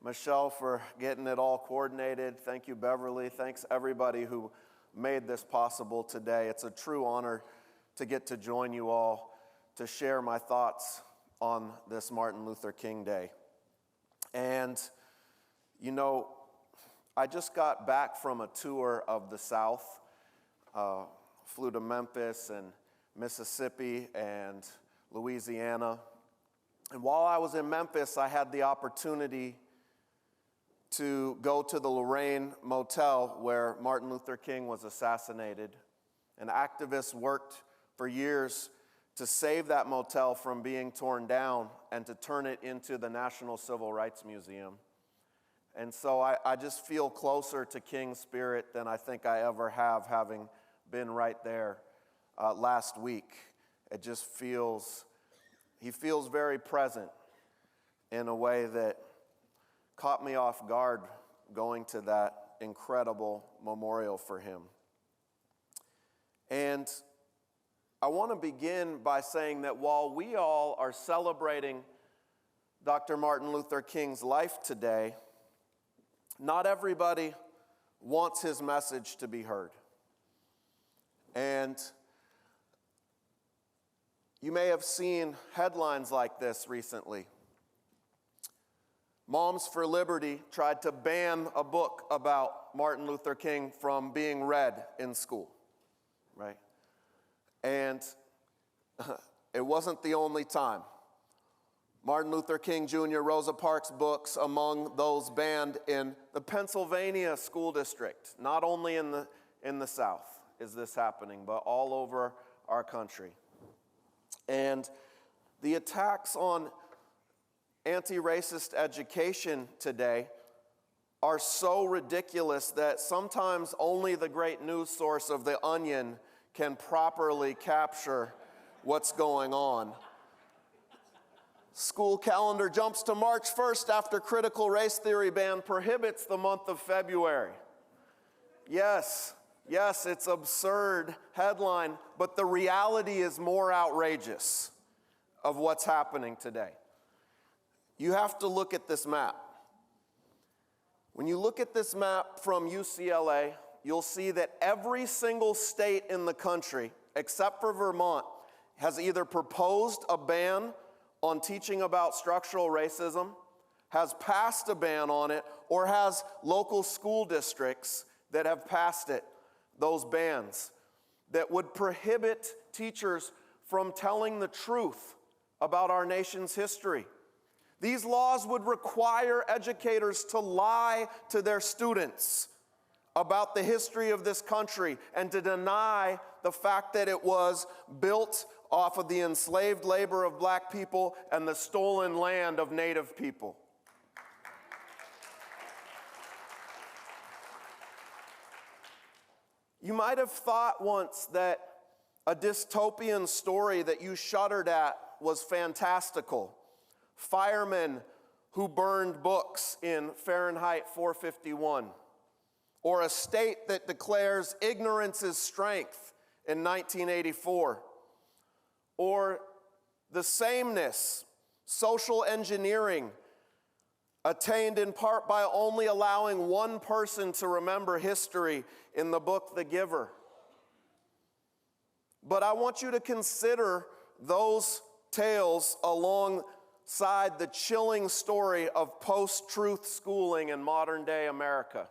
Speaker 12: Michelle for getting it all coordinated. Thank you, Beverly. Thanks everybody who made this possible today. It's a true honor to get to join you all to share my thoughts on this Martin Luther King Day. And, you know, I just got back from a tour of the South, flew to Memphis and Mississippi and Louisiana. And while I was in Memphis, I had the opportunity to go to the Lorraine Motel where Martin Luther King was assassinated. And activists worked for years to save that motel from being torn down and to turn it into the National Civil Rights Museum. And so I just feel closer to King's spirit than I think I ever have, having been right there last week. It just he feels very present in a way that caught me off guard going to that incredible memorial for him. And I want to begin by saying that while we all are celebrating Dr. Martin Luther King's life today, not everybody wants his message to be heard. And you may have seen headlines like this recently. Moms for Liberty tried to ban a book about Martin Luther King from being read in school, right? And it wasn't the only time. Martin Luther King Jr., Rosa Parks books among those banned in the Pennsylvania school district. Not only in the South is this happening, but all over our country. And the attacks on anti-racist education today are so ridiculous that sometimes only the great news source of The Onion can properly capture what's going on. School calendar jumps to March 1st after critical race theory ban prohibits the month of February. Yes, it's absurd headline, but the reality is more outrageous. of what's happening today. You have to look at this map. When you look at this map from UCLA, you'll see that every single state in the country, except for Vermont, has either proposed a ban on teaching about structural racism, has passed a ban on it, or has local school districts that have passed it, those bans, that would prohibit teachers from telling the truth about our nation's history. These laws would require educators to lie to their students about the history of this country and to deny the fact that it was built off of the enslaved labor of black people and the stolen land of Native people. You might have thought once that a dystopian story that you shuddered at was fantastical. Firemen who burned books in Fahrenheit 451. Or a state that declares ignorance is strength in 1984. Or the sameness, social engineering, attained in part by only allowing one person to remember history in the book The Giver. But I want you to consider those tales alongside the chilling story of post-truth schooling in modern-day America.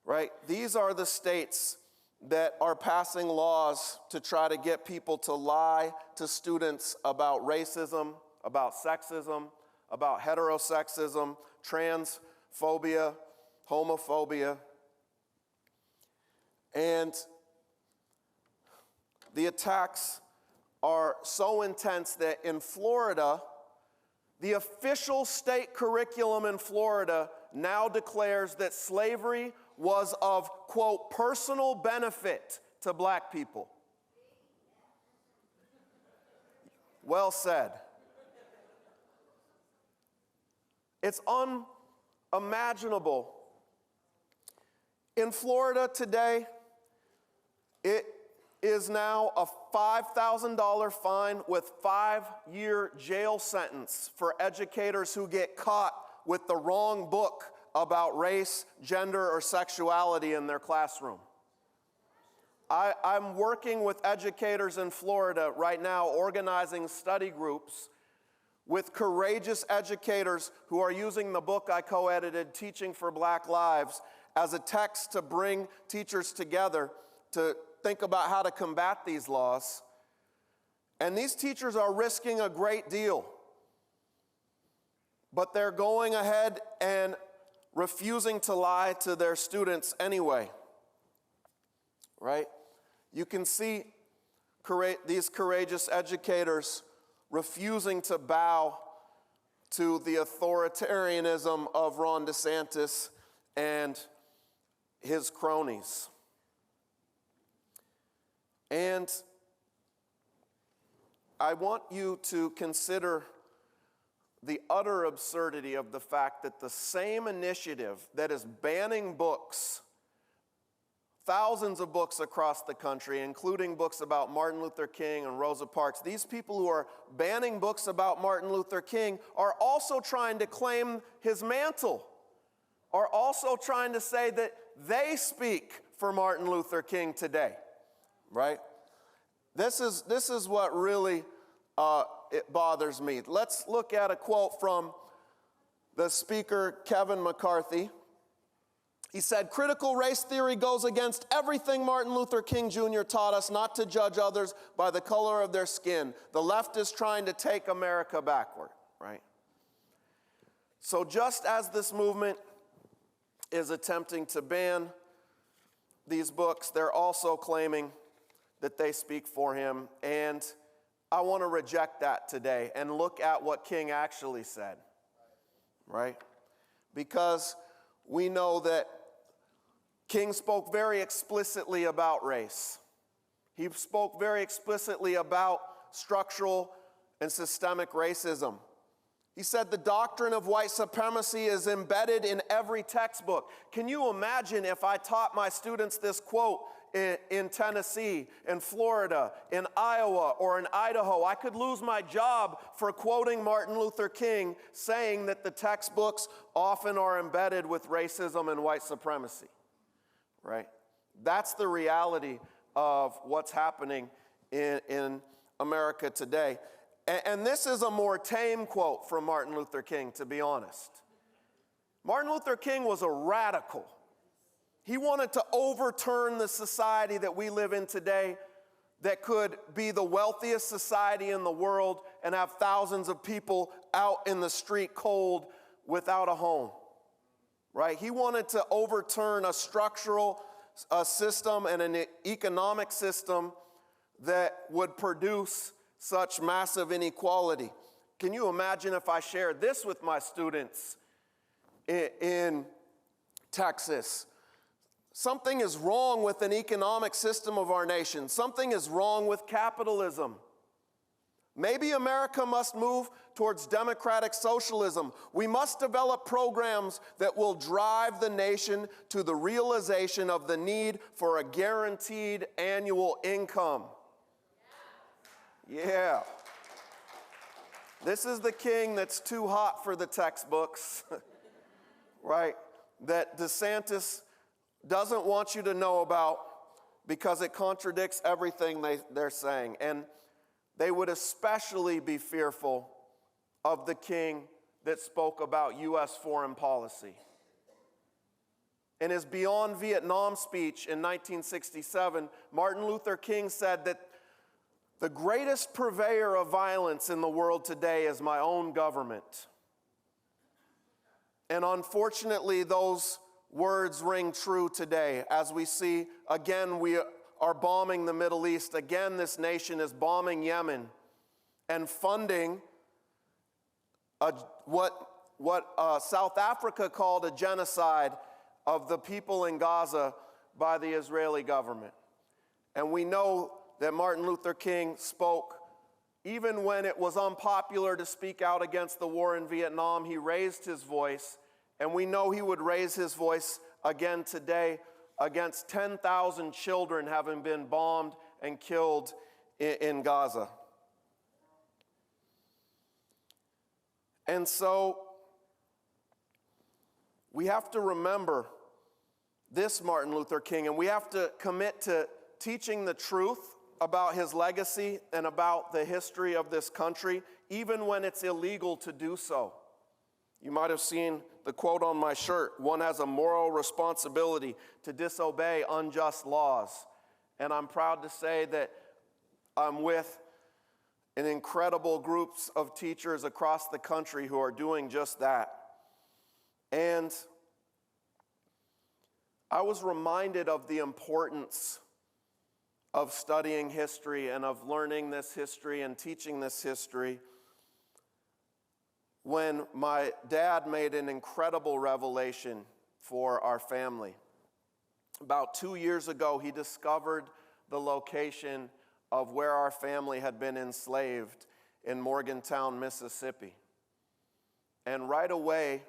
Speaker 12: Right? These are the states that are passing laws to try to get people to lie to students about racism, about sexism, about heterosexism, transphobia, homophobia. And the attacks are so intense that in Florida, the official state curriculum in Florida now declares that slavery was of, quote, personal benefit to black people. Well said. It's unimaginable. In Florida today, it is now a $5,000 fine with 5-year jail sentence for educators who get caught with the wrong book about race, gender, or sexuality in their classroom. I'm working with educators in Florida right now, organizing study groups with courageous educators who are using the book I co-edited, Teaching for Black Lives, as a text to bring teachers together to think about how to combat these laws. And these teachers are risking a great deal, but they're going ahead and refusing to lie to their students anyway, right? You can see these courageous educators refusing to bow to the authoritarianism of Ron DeSantis and his cronies. And I want you to consider the utter absurdity of the fact that the same initiative that is banning books, thousands of books across the country, including books about Martin Luther King and Rosa Parks, these people who are banning books about Martin Luther King are also trying to claim his mantle, are also trying to say that they speak for Martin Luther King today, right? This is what really it bothers me. Let's look at a quote from the speaker, Kevin McCarthy. He said, "Critical race theory goes against everything Martin Luther King Jr. taught us not to judge others by the color of their skin. The left is trying to take America backward," right? So just as this movement is attempting to ban these books, they're also claiming that they speak for him. And I want to reject that today and look at what King actually said, right? Because we know that King spoke very explicitly about race. He spoke very explicitly about structural and systemic racism. He said the doctrine of white supremacy is embedded in every textbook. Can you imagine if I taught my students this quote in Tennessee, in Florida, in Iowa, or in Idaho? I could lose my job for quoting Martin Luther King saying that the textbooks often are embedded with racism and white supremacy, right? That's the reality of what's happening in America today. And this is a more tame quote from Martin Luther King, to be honest. Martin Luther King was a radical. He wanted to overturn the society that we live in today that could be the wealthiest society in the world and have thousands of people out in the street cold without a home, right? He wanted to overturn a structural system and an economic system that would produce such massive inequality. Can you imagine if I shared this with my students in Texas? Something is wrong with an economic system of our nation. Something is wrong with capitalism. Maybe America must move towards democratic socialism. We must develop programs that will drive the nation to the realization of the need for a guaranteed annual income. Yeah. This is the king that's too hot for the textbooks, right? That DeSantis doesn't want you to know about because it contradicts everything they're saying. And they would especially be fearful of the king that spoke about U.S. foreign policy. In his Beyond Vietnam speech in 1967, Martin Luther King said that the greatest purveyor of violence in the world today is my own government. And unfortunately, those words ring true today as we see, again, we are bombing the Middle East. Again, this nation is bombing Yemen and funding what South Africa called a genocide of the people in Gaza by the Israeli government. And we know that Martin Luther King spoke, even when it was unpopular to speak out against the war in Vietnam, he raised his voice, and we know he would raise his voice again today against 10,000 children having been bombed and killed in Gaza. And so we have to remember this Martin Luther King, and we have to commit to teaching the truth about his legacy and about the history of this country, even when it's illegal to do so. You might have seen the quote on my shirt, one has a moral responsibility to disobey unjust laws. And I'm proud to say that I'm with an incredible groups of teachers across the country who are doing just that. And I was reminded of the importance of studying history and of learning this history and teaching this history when my dad made an incredible revelation for our family. About 2 years ago, he discovered the location of where our family had been enslaved in Morgantown, Mississippi. And right away,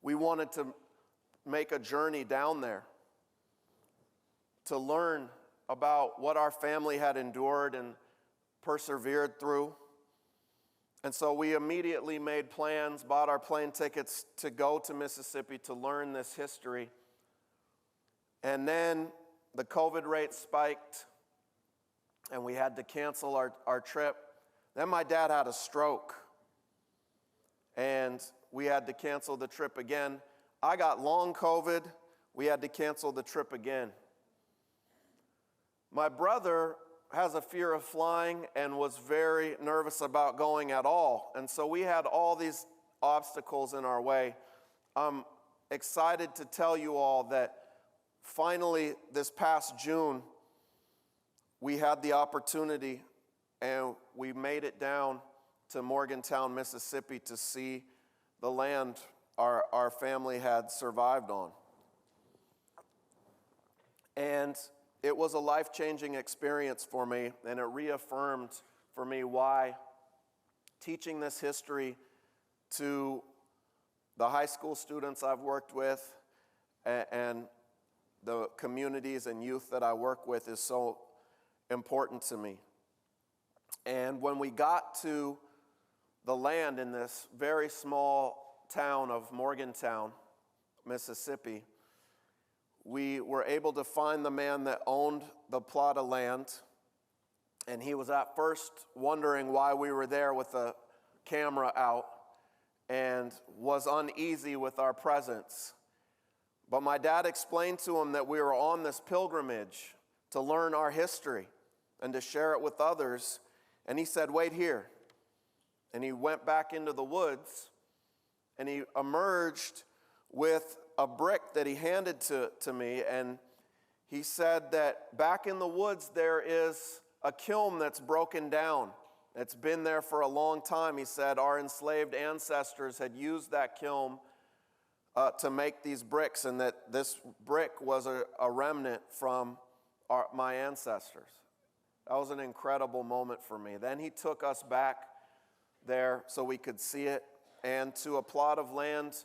Speaker 12: we wanted to make a journey down there to learn about what our family had endured and persevered through. And so we immediately made plans, bought our plane tickets to go to Mississippi to learn this history. And then the COVID rate spiked, and we had to cancel our trip. Then my dad had a stroke, and we had to cancel the trip again. I got long COVID. We had to cancel the trip again. My brother has a fear of flying and was very nervous about going at all. And so we had all these obstacles in our way. I'm excited to tell you all that finally this past June, we had the opportunity and we made it down to Morgantown, Mississippi to see the land our family had survived on. And it was a life-changing experience for me, and it reaffirmed for me why teaching this history to the high school students I've worked with and the communities and youth that I work with is so important to me. And when we got to the land in this very small town of Morgantown, Mississippi, we were able to find the man that owned the plot of land. And he was at first wondering why we were there with the camera out and was uneasy with our presence. But my dad explained to him that we were on this pilgrimage to learn our history and to share it with others. And he said, "Wait here." And he went back into the woods and he emerged with a brick that he handed to me. And he said that back in the woods there is a kiln that's broken down. It's been there for a long time. He said our enslaved ancestors had used that kiln to make these bricks, and that this brick was a remnant from my ancestors. That was an incredible moment for me. Then he took us back there so we could see it, and to a plot of land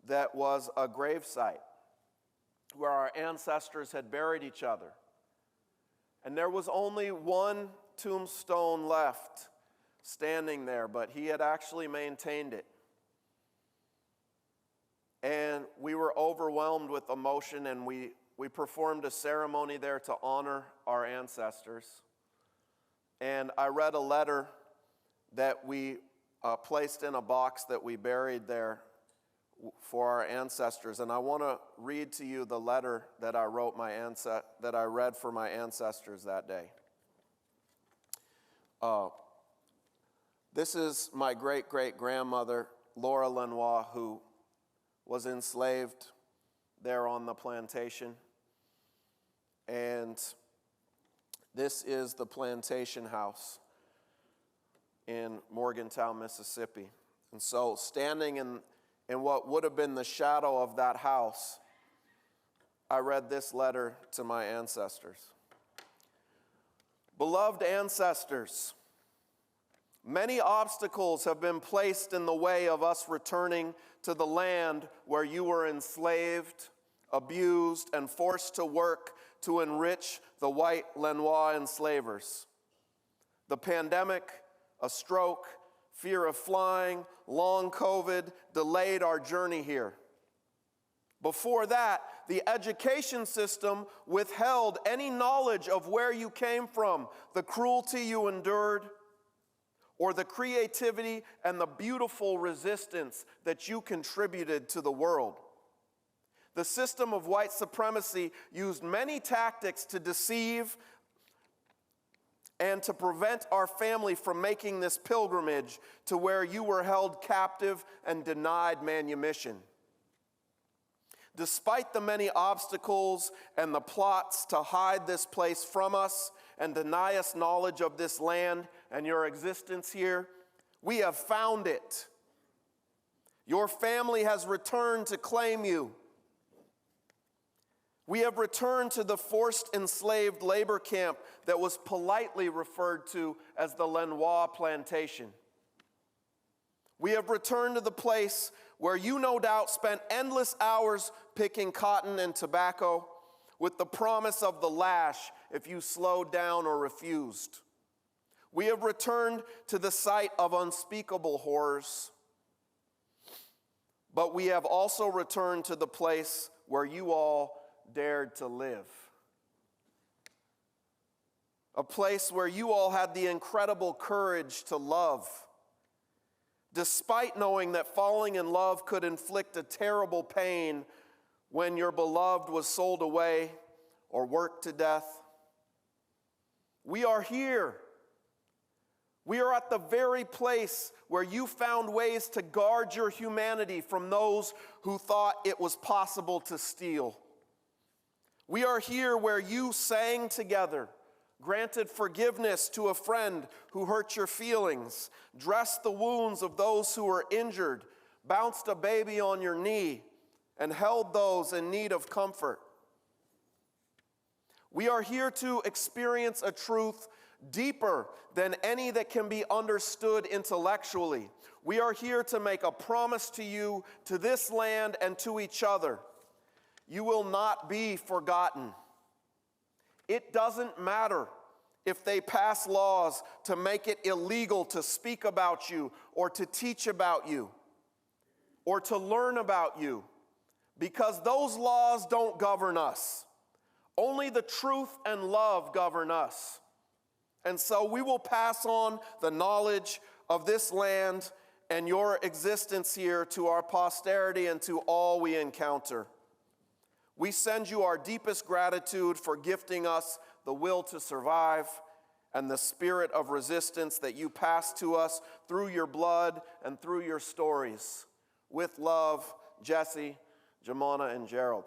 Speaker 12: that was a grave site where our ancestors had buried each other. And there was only one tombstone left standing there, but he had actually maintained it. And we were overwhelmed with emotion, and we performed a ceremony there to honor our ancestors. And I read a letter that we placed in a box that we buried there for our ancestors. And I want to read to you the letter that I wrote that I read for my ancestors that day. This is my great-great-grandmother, Laura Lenoir, who was enslaved there on the plantation. And this is the plantation house in Morgantown, Mississippi. And so standing in what would have been the shadow of that house, I read this letter to my ancestors. Beloved ancestors, many obstacles have been placed in the way of us returning to the land where you were enslaved, abused, and forced to work to enrich the white Lenoir enslavers. The pandemic, a stroke, fear of flying, long COVID delayed our journey here. Before that, the education system withheld any knowledge of where you came from, the cruelty you endured, or the creativity and the beautiful resistance that you contributed to the world. The system of white supremacy used many tactics to deceive and to prevent our family from making this pilgrimage to where you were held captive and denied manumission. Despite the many obstacles and the plots to hide this place from us and deny us knowledge of this land and your existence here, we have found it. Your family has returned to claim you. We have returned to the forced enslaved labor camp that was politely referred to as the Lenoir Plantation. We have returned to the place where you no doubt spent endless hours picking cotton and tobacco with the promise of the lash if you slowed down or refused. We have returned to the site of unspeakable horrors, but we have also returned to the place where you all dared to live. A place where you all had the incredible courage to love, despite knowing that falling in love could inflict a terrible pain when your beloved was sold away or worked to death. We are here. We are at the very place where you found ways to guard your humanity from those who thought it was possible to steal. We are here where you sang together, granted forgiveness to a friend who hurt your feelings, dressed the wounds of those who were injured, bounced a baby on your knee, and held those in need of comfort. We are here to experience a truth deeper than any that can be understood intellectually. We are here to make a promise to you, to this land, and to each other. You will not be forgotten. It doesn't matter if they pass laws to make it illegal to speak about you or to teach about you or to learn about you, because those laws don't govern us. Only the truth and love govern us. And so we will pass on the knowledge of this land and your existence here to our posterity and to all we encounter. We send you our deepest gratitude for gifting us the will to survive and the spirit of resistance that you pass to us through your blood and through your stories. With love, Jesse, Jamona, and Gerald.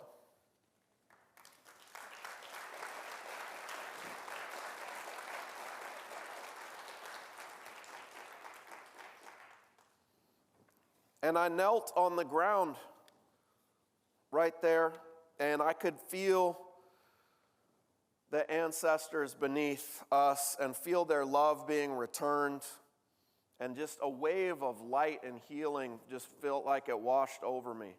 Speaker 12: And I knelt on the ground right there, and I could feel the ancestors beneath us and feel their love being returned. And just a wave of light and healing just felt like it washed over me.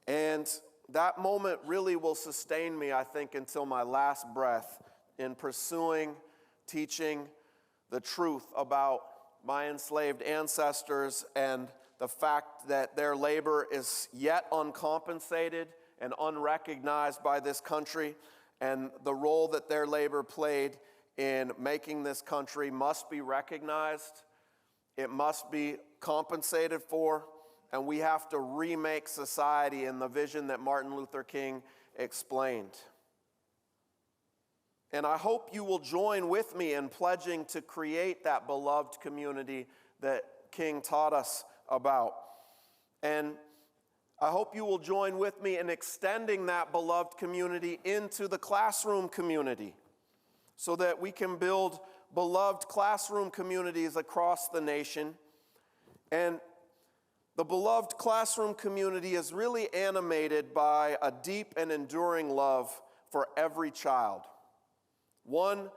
Speaker 12: And that moment really will sustain me, I think, until my last breath in pursuing, teaching the truth about my enslaved ancestors and the fact that their labor is yet uncompensated and unrecognized by this country, and the role that their labor played in making this country must be recognized. It must be compensated for, and we have to remake society in the vision that Martin Luther King explained. And I hope you will join with me in pledging to create that beloved community that King taught us about. And I hope you will join with me in extending that beloved community into the classroom community so that we can build beloved classroom communities across the nation. And the beloved classroom community is really animated by a deep and enduring love for every child. One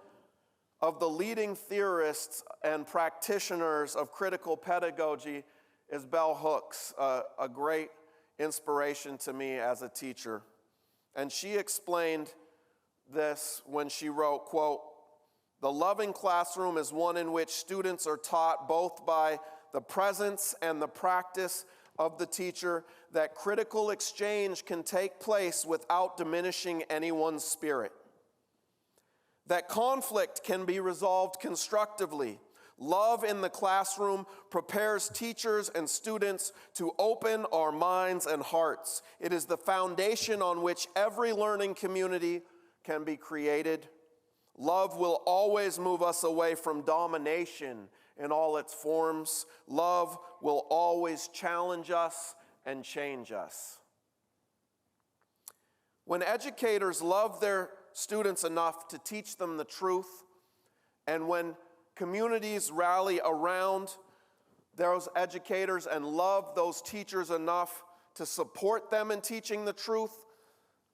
Speaker 12: of the leading theorists and practitioners of critical pedagogy is Bell Hooks, a great inspiration to me as a teacher. And she explained this when she wrote, quote, "The loving classroom is one in which students are taught both by the presence and the practice of the teacher that critical exchange can take place without diminishing anyone's spirit. That conflict can be resolved constructively. Love in the classroom prepares teachers and students to open our minds and hearts. It is the foundation on which every learning community can be created. Love will always move us away from domination in all its forms. Love will always challenge us and change us." When educators love their students enough to teach them the truth, and when communities rally around those educators and love those teachers enough to support them in teaching the truth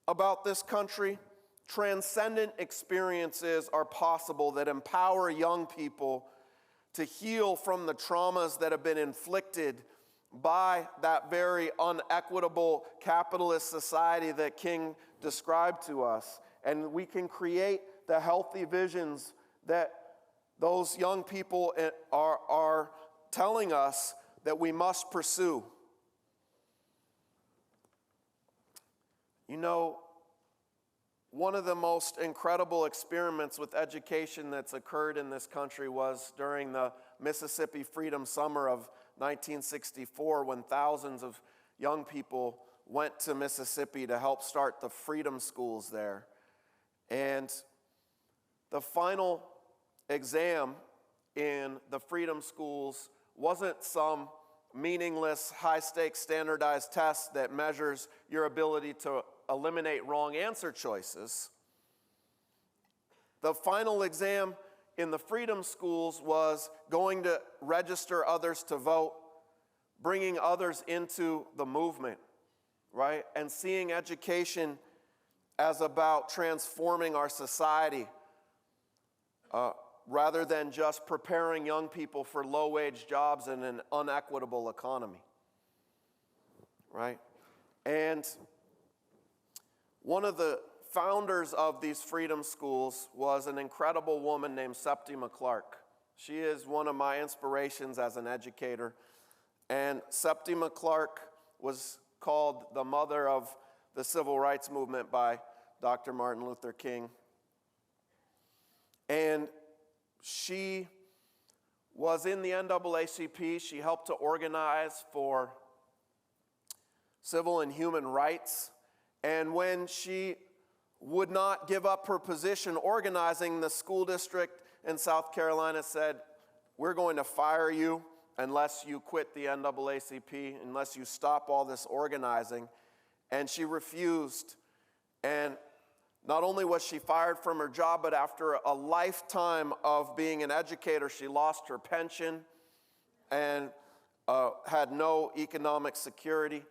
Speaker 12: about this country, transcendent experiences are possible that empower young people to heal from the traumas that have been inflicted by that very unequitable capitalist society that King described to us. And we can create the healthy visions that those young people are telling us that we must pursue. You know, one of the most incredible experiments with education that's occurred in this country was during the Mississippi Freedom Summer of 1964, when thousands of young people went to Mississippi to help start the freedom schools there. And the final exam in the freedom schools wasn't some meaningless, high-stakes standardized test that measures your ability to eliminate wrong answer choices. The final exam in the freedom schools was going to register others to vote, bringing others into the movement, right? And seeing education as about transforming our society rather than just preparing young people for low-wage jobs in an unequitable economy, right? And one of the founders of these freedom schools was an incredible woman named Septima Clark. She is one of my inspirations as an educator. And Septima Clark was called the mother of the civil rights movement by Dr. Martin Luther King. And she was in the NAACP. She helped to organize for civil and human rights. And when she would not give up her position organizing, the school district in South Carolina said, "We're going to fire you unless you quit the NAACP, unless you stop all this organizing." And she refused. And not only was she fired from her job, but after a lifetime of being an educator, she lost her pension and had no economic security.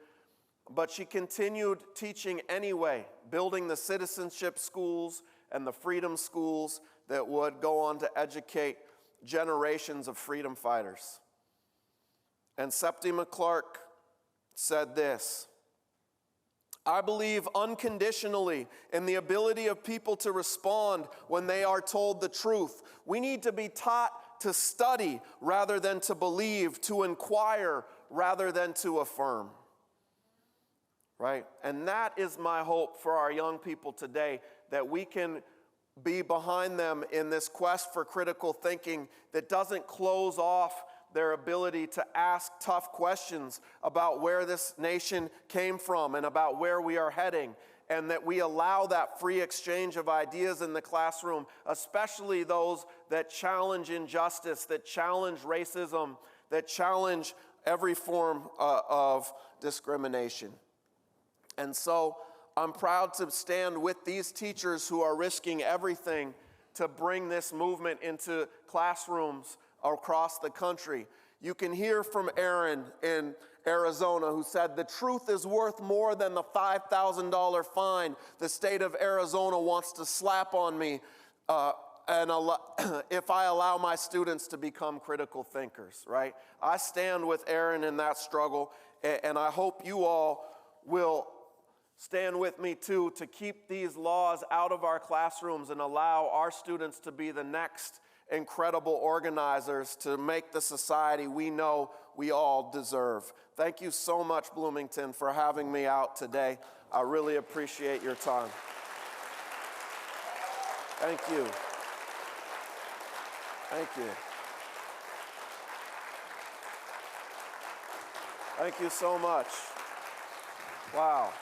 Speaker 12: But she continued teaching anyway, building the citizenship schools and the freedom schools that would go on to educate generations of freedom fighters. And Septima Clark said this: "I believe unconditionally in the ability of people to respond when they are told the truth. We need to be taught to study rather than to believe, to inquire rather than to affirm." Right? And that is my hope for our young people today, that we can be behind them in this quest for critical thinking that doesn't close off their ability to ask tough questions about where this nation came from and about where we are heading, and that we allow that free exchange of ideas in the classroom, especially those that challenge injustice, that challenge racism, that challenge every form of discrimination. And so I'm proud to stand with these teachers who are risking everything to bring this movement into classrooms across the country. You can hear from Aaron in Arizona, who said, "The truth is worth more than the $5,000 fine the state of Arizona wants to slap on me if I allow my students to become critical thinkers," right? I stand with Aaron in that struggle, and I hope you all will stand with me too to keep these laws out of our classrooms and allow our students to be the next incredible organizers to make the society we know we all deserve. Thank you so much, Bloomington, for having me out today. I really appreciate your time. Thank you. Thank you. Thank you so much. Wow.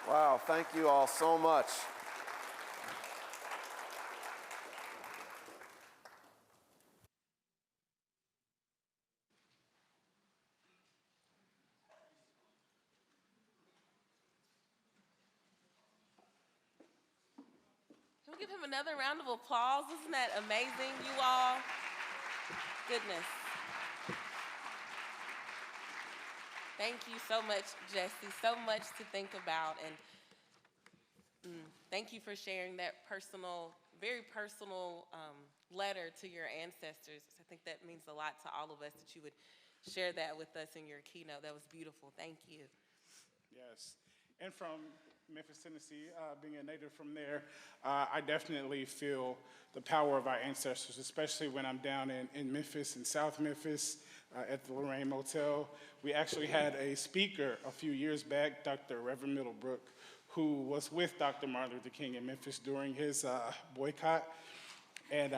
Speaker 12: Wow, thank you all so much.
Speaker 1: Can we give him another round of applause? Isn't that amazing, you all? Goodness. Thank you so much, Jesse. So much to think about, and thank you for sharing that personal, very personal letter to your ancestors. I think that means a lot to all of us that you would share that with us in your keynote. That was beautiful. Thank you.
Speaker 2: Yes, and from Memphis, Tennessee, being a native from there, I definitely feel the power of our ancestors, especially when I'm down in Memphis, in South Memphis, at the Lorraine Motel. We actually had a speaker a few years back, Dr. Reverend Middlebrook, who was with Dr. Martin Luther King in Memphis during his boycott, and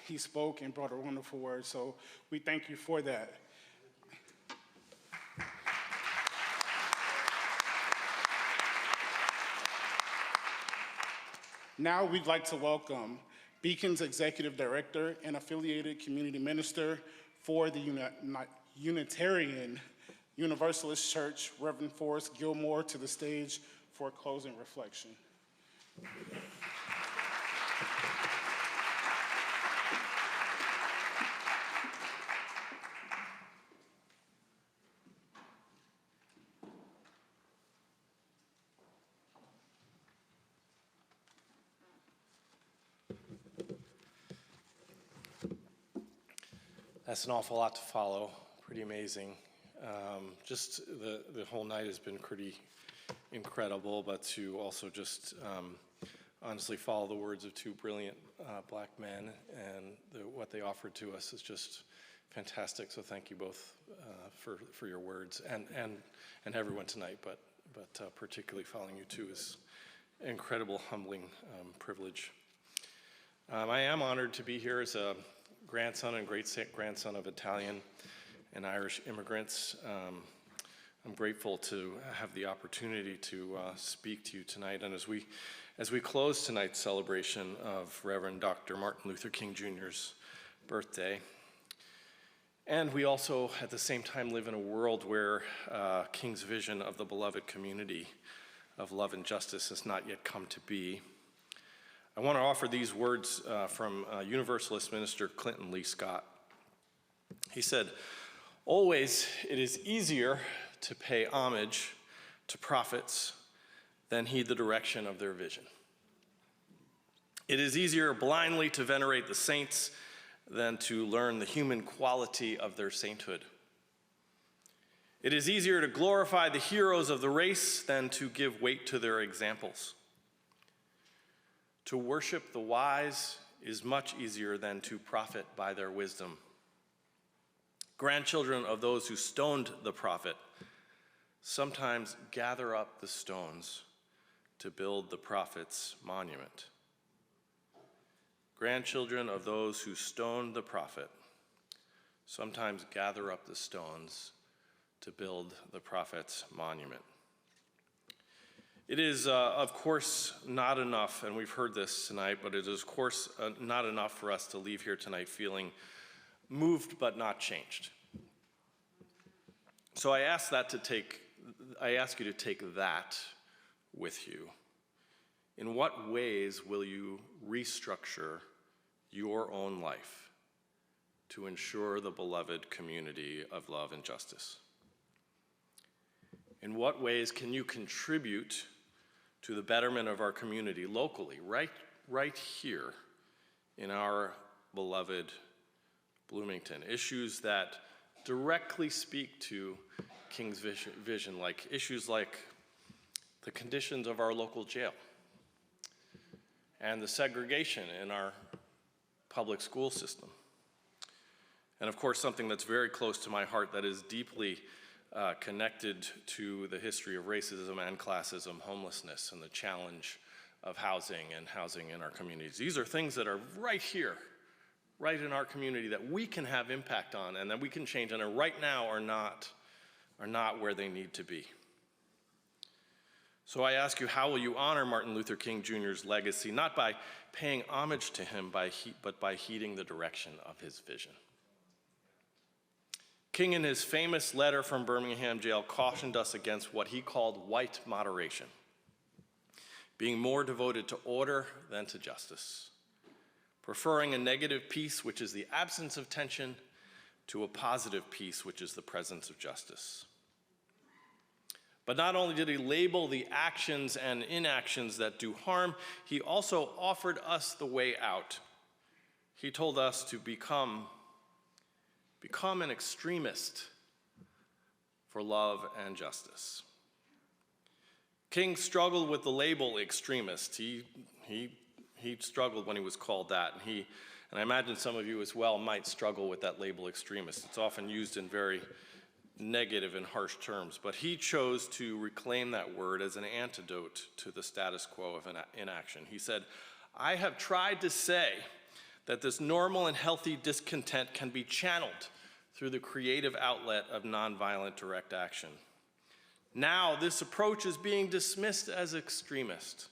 Speaker 2: he spoke and brought a wonderful word, so we thank you for that. Now we'd like to welcome Beacon's Executive Director and Affiliated Community Minister for the Unitarian Universalist Church, Reverend Forrest Gilmore, to the stage for a closing reflection.
Speaker 13: That's an awful lot to follow. Pretty amazing. Just the whole night has been pretty incredible, but to also just honestly follow the words of two brilliant black men and what they offered to us is just fantastic. So thank you both for your words and everyone tonight, but particularly following you two is incredible, humbling privilege. I am honored to be here as a grandson and great-grandson of Italian and Irish immigrants. I'm grateful to have the opportunity to speak to you tonight. And as we close tonight's celebration of Reverend Dr. Martin Luther King Jr.'s birthday, and we also at the same time live in a world where King's vision of the beloved community of love and justice has not yet come to be, I want to offer these words from Universalist minister Clinton Lee Scott. He said, "Always it is easier to pay homage to prophets than heed the direction of their vision. It is easier blindly to venerate the saints than to learn the human quality of their sainthood. It is easier to glorify the heroes of the race than to give weight to their examples. To worship the wise is much easier than to profit by their wisdom. Grandchildren of those who stoned the prophet sometimes gather up the stones to build the prophet's monument. Grandchildren of those who stoned the prophet sometimes gather up the stones to build the prophet's monument." It is, of course, not enough, and we've heard this tonight, but it is, of course, not enough for us to leave here tonight feeling moved but not changed. So I ask you to take that with you. In what ways will you restructure your own life to ensure the beloved community of love and justice? In what ways can you contribute to the betterment of our community locally, right here in our beloved Bloomington? Issues that directly speak to King's vision, like issues like the conditions of our local jail and the segregation in our public school system. And of course, something that's very close to my heart that is deeply connected to the history of racism and classism, homelessness, and the challenge of housing in our communities. These are things that are right here, right in our community that we can have impact on and that we can change, and right now are not where they need to be. So I ask you, how will you honor Martin Luther King Jr.'s legacy, not by paying homage to him, but by heeding the direction of his vision? King, in his famous letter from Birmingham jail, cautioned us against what he called white moderation, being more devoted to order than to justice, preferring a negative peace, which is the absence of tension, to a positive peace, which is the presence of justice. But not only did he label the actions and inactions that do harm, he also offered us the way out. He told us to become an extremist for love and justice. King struggled with the label extremist. He struggled when he was called that, and I imagine some of you as well might struggle with that label extremist. It's often used in very negative and harsh terms, but he chose to reclaim that word as an antidote to the status quo of inaction. He said, "I have tried to say that this normal and healthy discontent can be channeled through the creative outlet of nonviolent direct action. Now, this approach is being dismissed as extremist.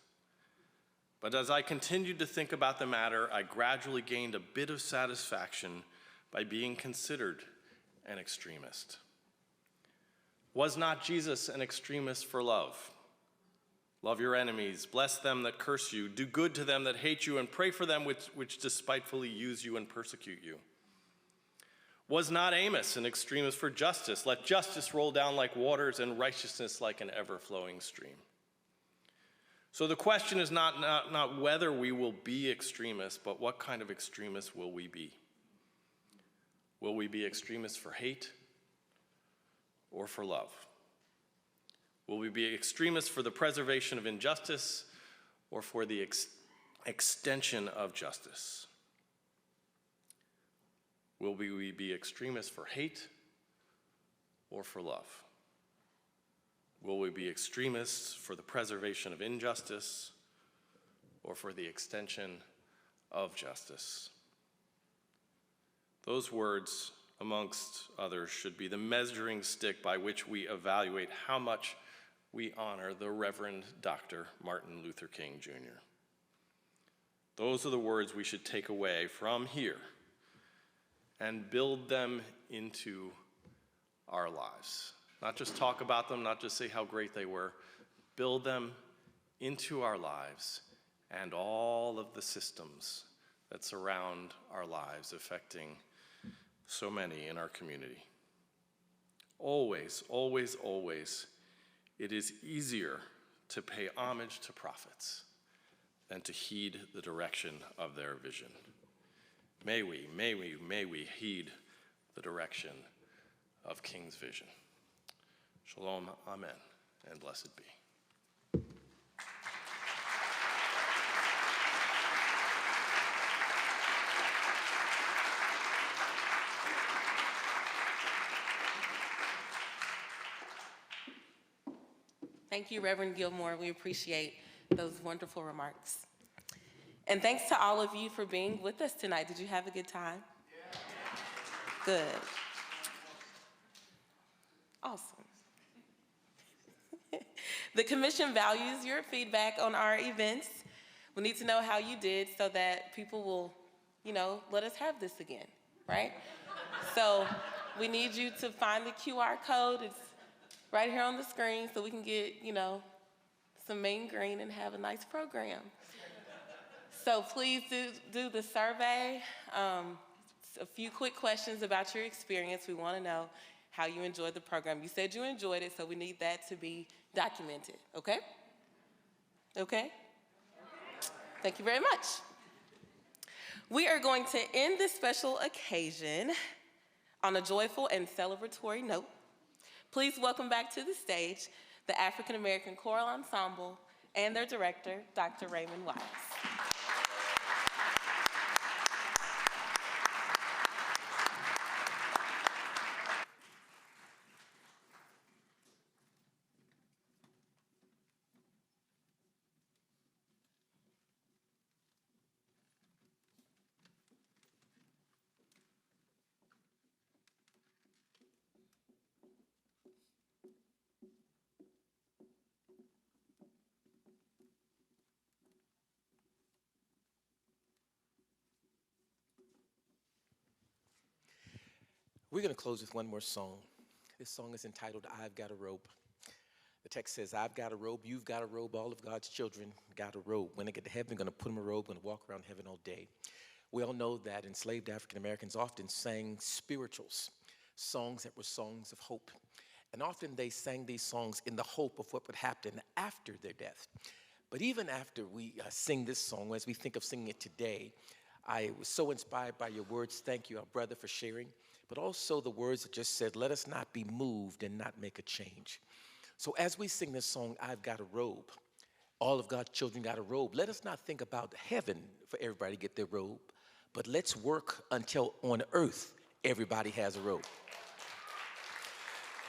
Speaker 13: But as I continued to think about the matter, I gradually gained a bit of satisfaction by being considered an extremist. Was not Jesus an extremist for love? Love your enemies, bless them that curse you, do good to them that hate you, and pray for them which despitefully use you and persecute you. Was not Amos an extremist for justice? Let justice roll down like waters and righteousness like an ever-flowing stream." So the question is not whether we will be extremists, but what kind of extremists will we be? Will we be extremists for hate or for love? Will we be extremists for the preservation of injustice or for the extension of justice? Will we be extremists for hate or for love? Will we be extremists for the preservation of injustice or for the extension of justice? Those words, amongst others, should be the measuring stick by which we evaluate how much we honor the Reverend Dr. Martin Luther King, Jr. Those are the words we should take away from here and build them into our lives. Not just talk about them, not just say how great they were, build them into our lives and all of the systems that surround our lives, affecting so many in our community. Always, always, always, it is easier to pay homage to prophets than to heed the direction of their vision. May we heed the direction of King's vision. Shalom, amen, and blessed be.
Speaker 1: Thank you, Reverend Gilmore. We appreciate those wonderful remarks. And thanks to all of you for being with us tonight. Did you have a good time? Yeah. Good. Awesome. The commission values your feedback on our events. We need to know how you did so that people will, let us have this again, right? So we need you to find the QR code. It's right here on the screen so we can get, some mean green and have a nice program. So please do the survey. A few quick questions about your experience. We want to know how you enjoyed the program. You said you enjoyed it, so we need that to be documented, okay? Okay? Thank you very much. We are going to end this special occasion on a joyful and celebratory note. Please welcome back to the stage the African American Choral Ensemble and their director, Dr. Raymond Wise.
Speaker 7: We're going to close with one more song. This song is entitled, I've Got a Robe. The text says, I've got a robe, you've got a robe, all of God's children got a robe. When they get to heaven, they're going to put them a robe, going to walk around heaven all day. We all know that enslaved African Americans often sang spirituals, songs that were songs of hope. And often they sang these songs in the hope of what would happen after their death. But even after we sing this song, as we think of singing it today, I was so inspired by your words. Thank you, our brother, for sharing. But also the words that just said, let us not be moved and not make a change. So as we sing this song, I've got a robe, all of God's children got a robe, let us not think about heaven for everybody to get their robe, but let's work until on earth everybody has a robe.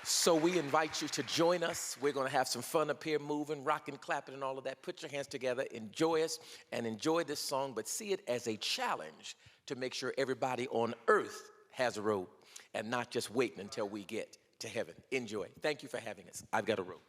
Speaker 7: So we invite you to join us. We're going to have some fun up here, moving, rocking, clapping, and all of that. Put your hands together, enjoy us, and enjoy this song, but see it as a challenge to make sure everybody on earth has a robe and not just waiting until we get to heaven. Enjoy. Thank you for having us. I've got a robe.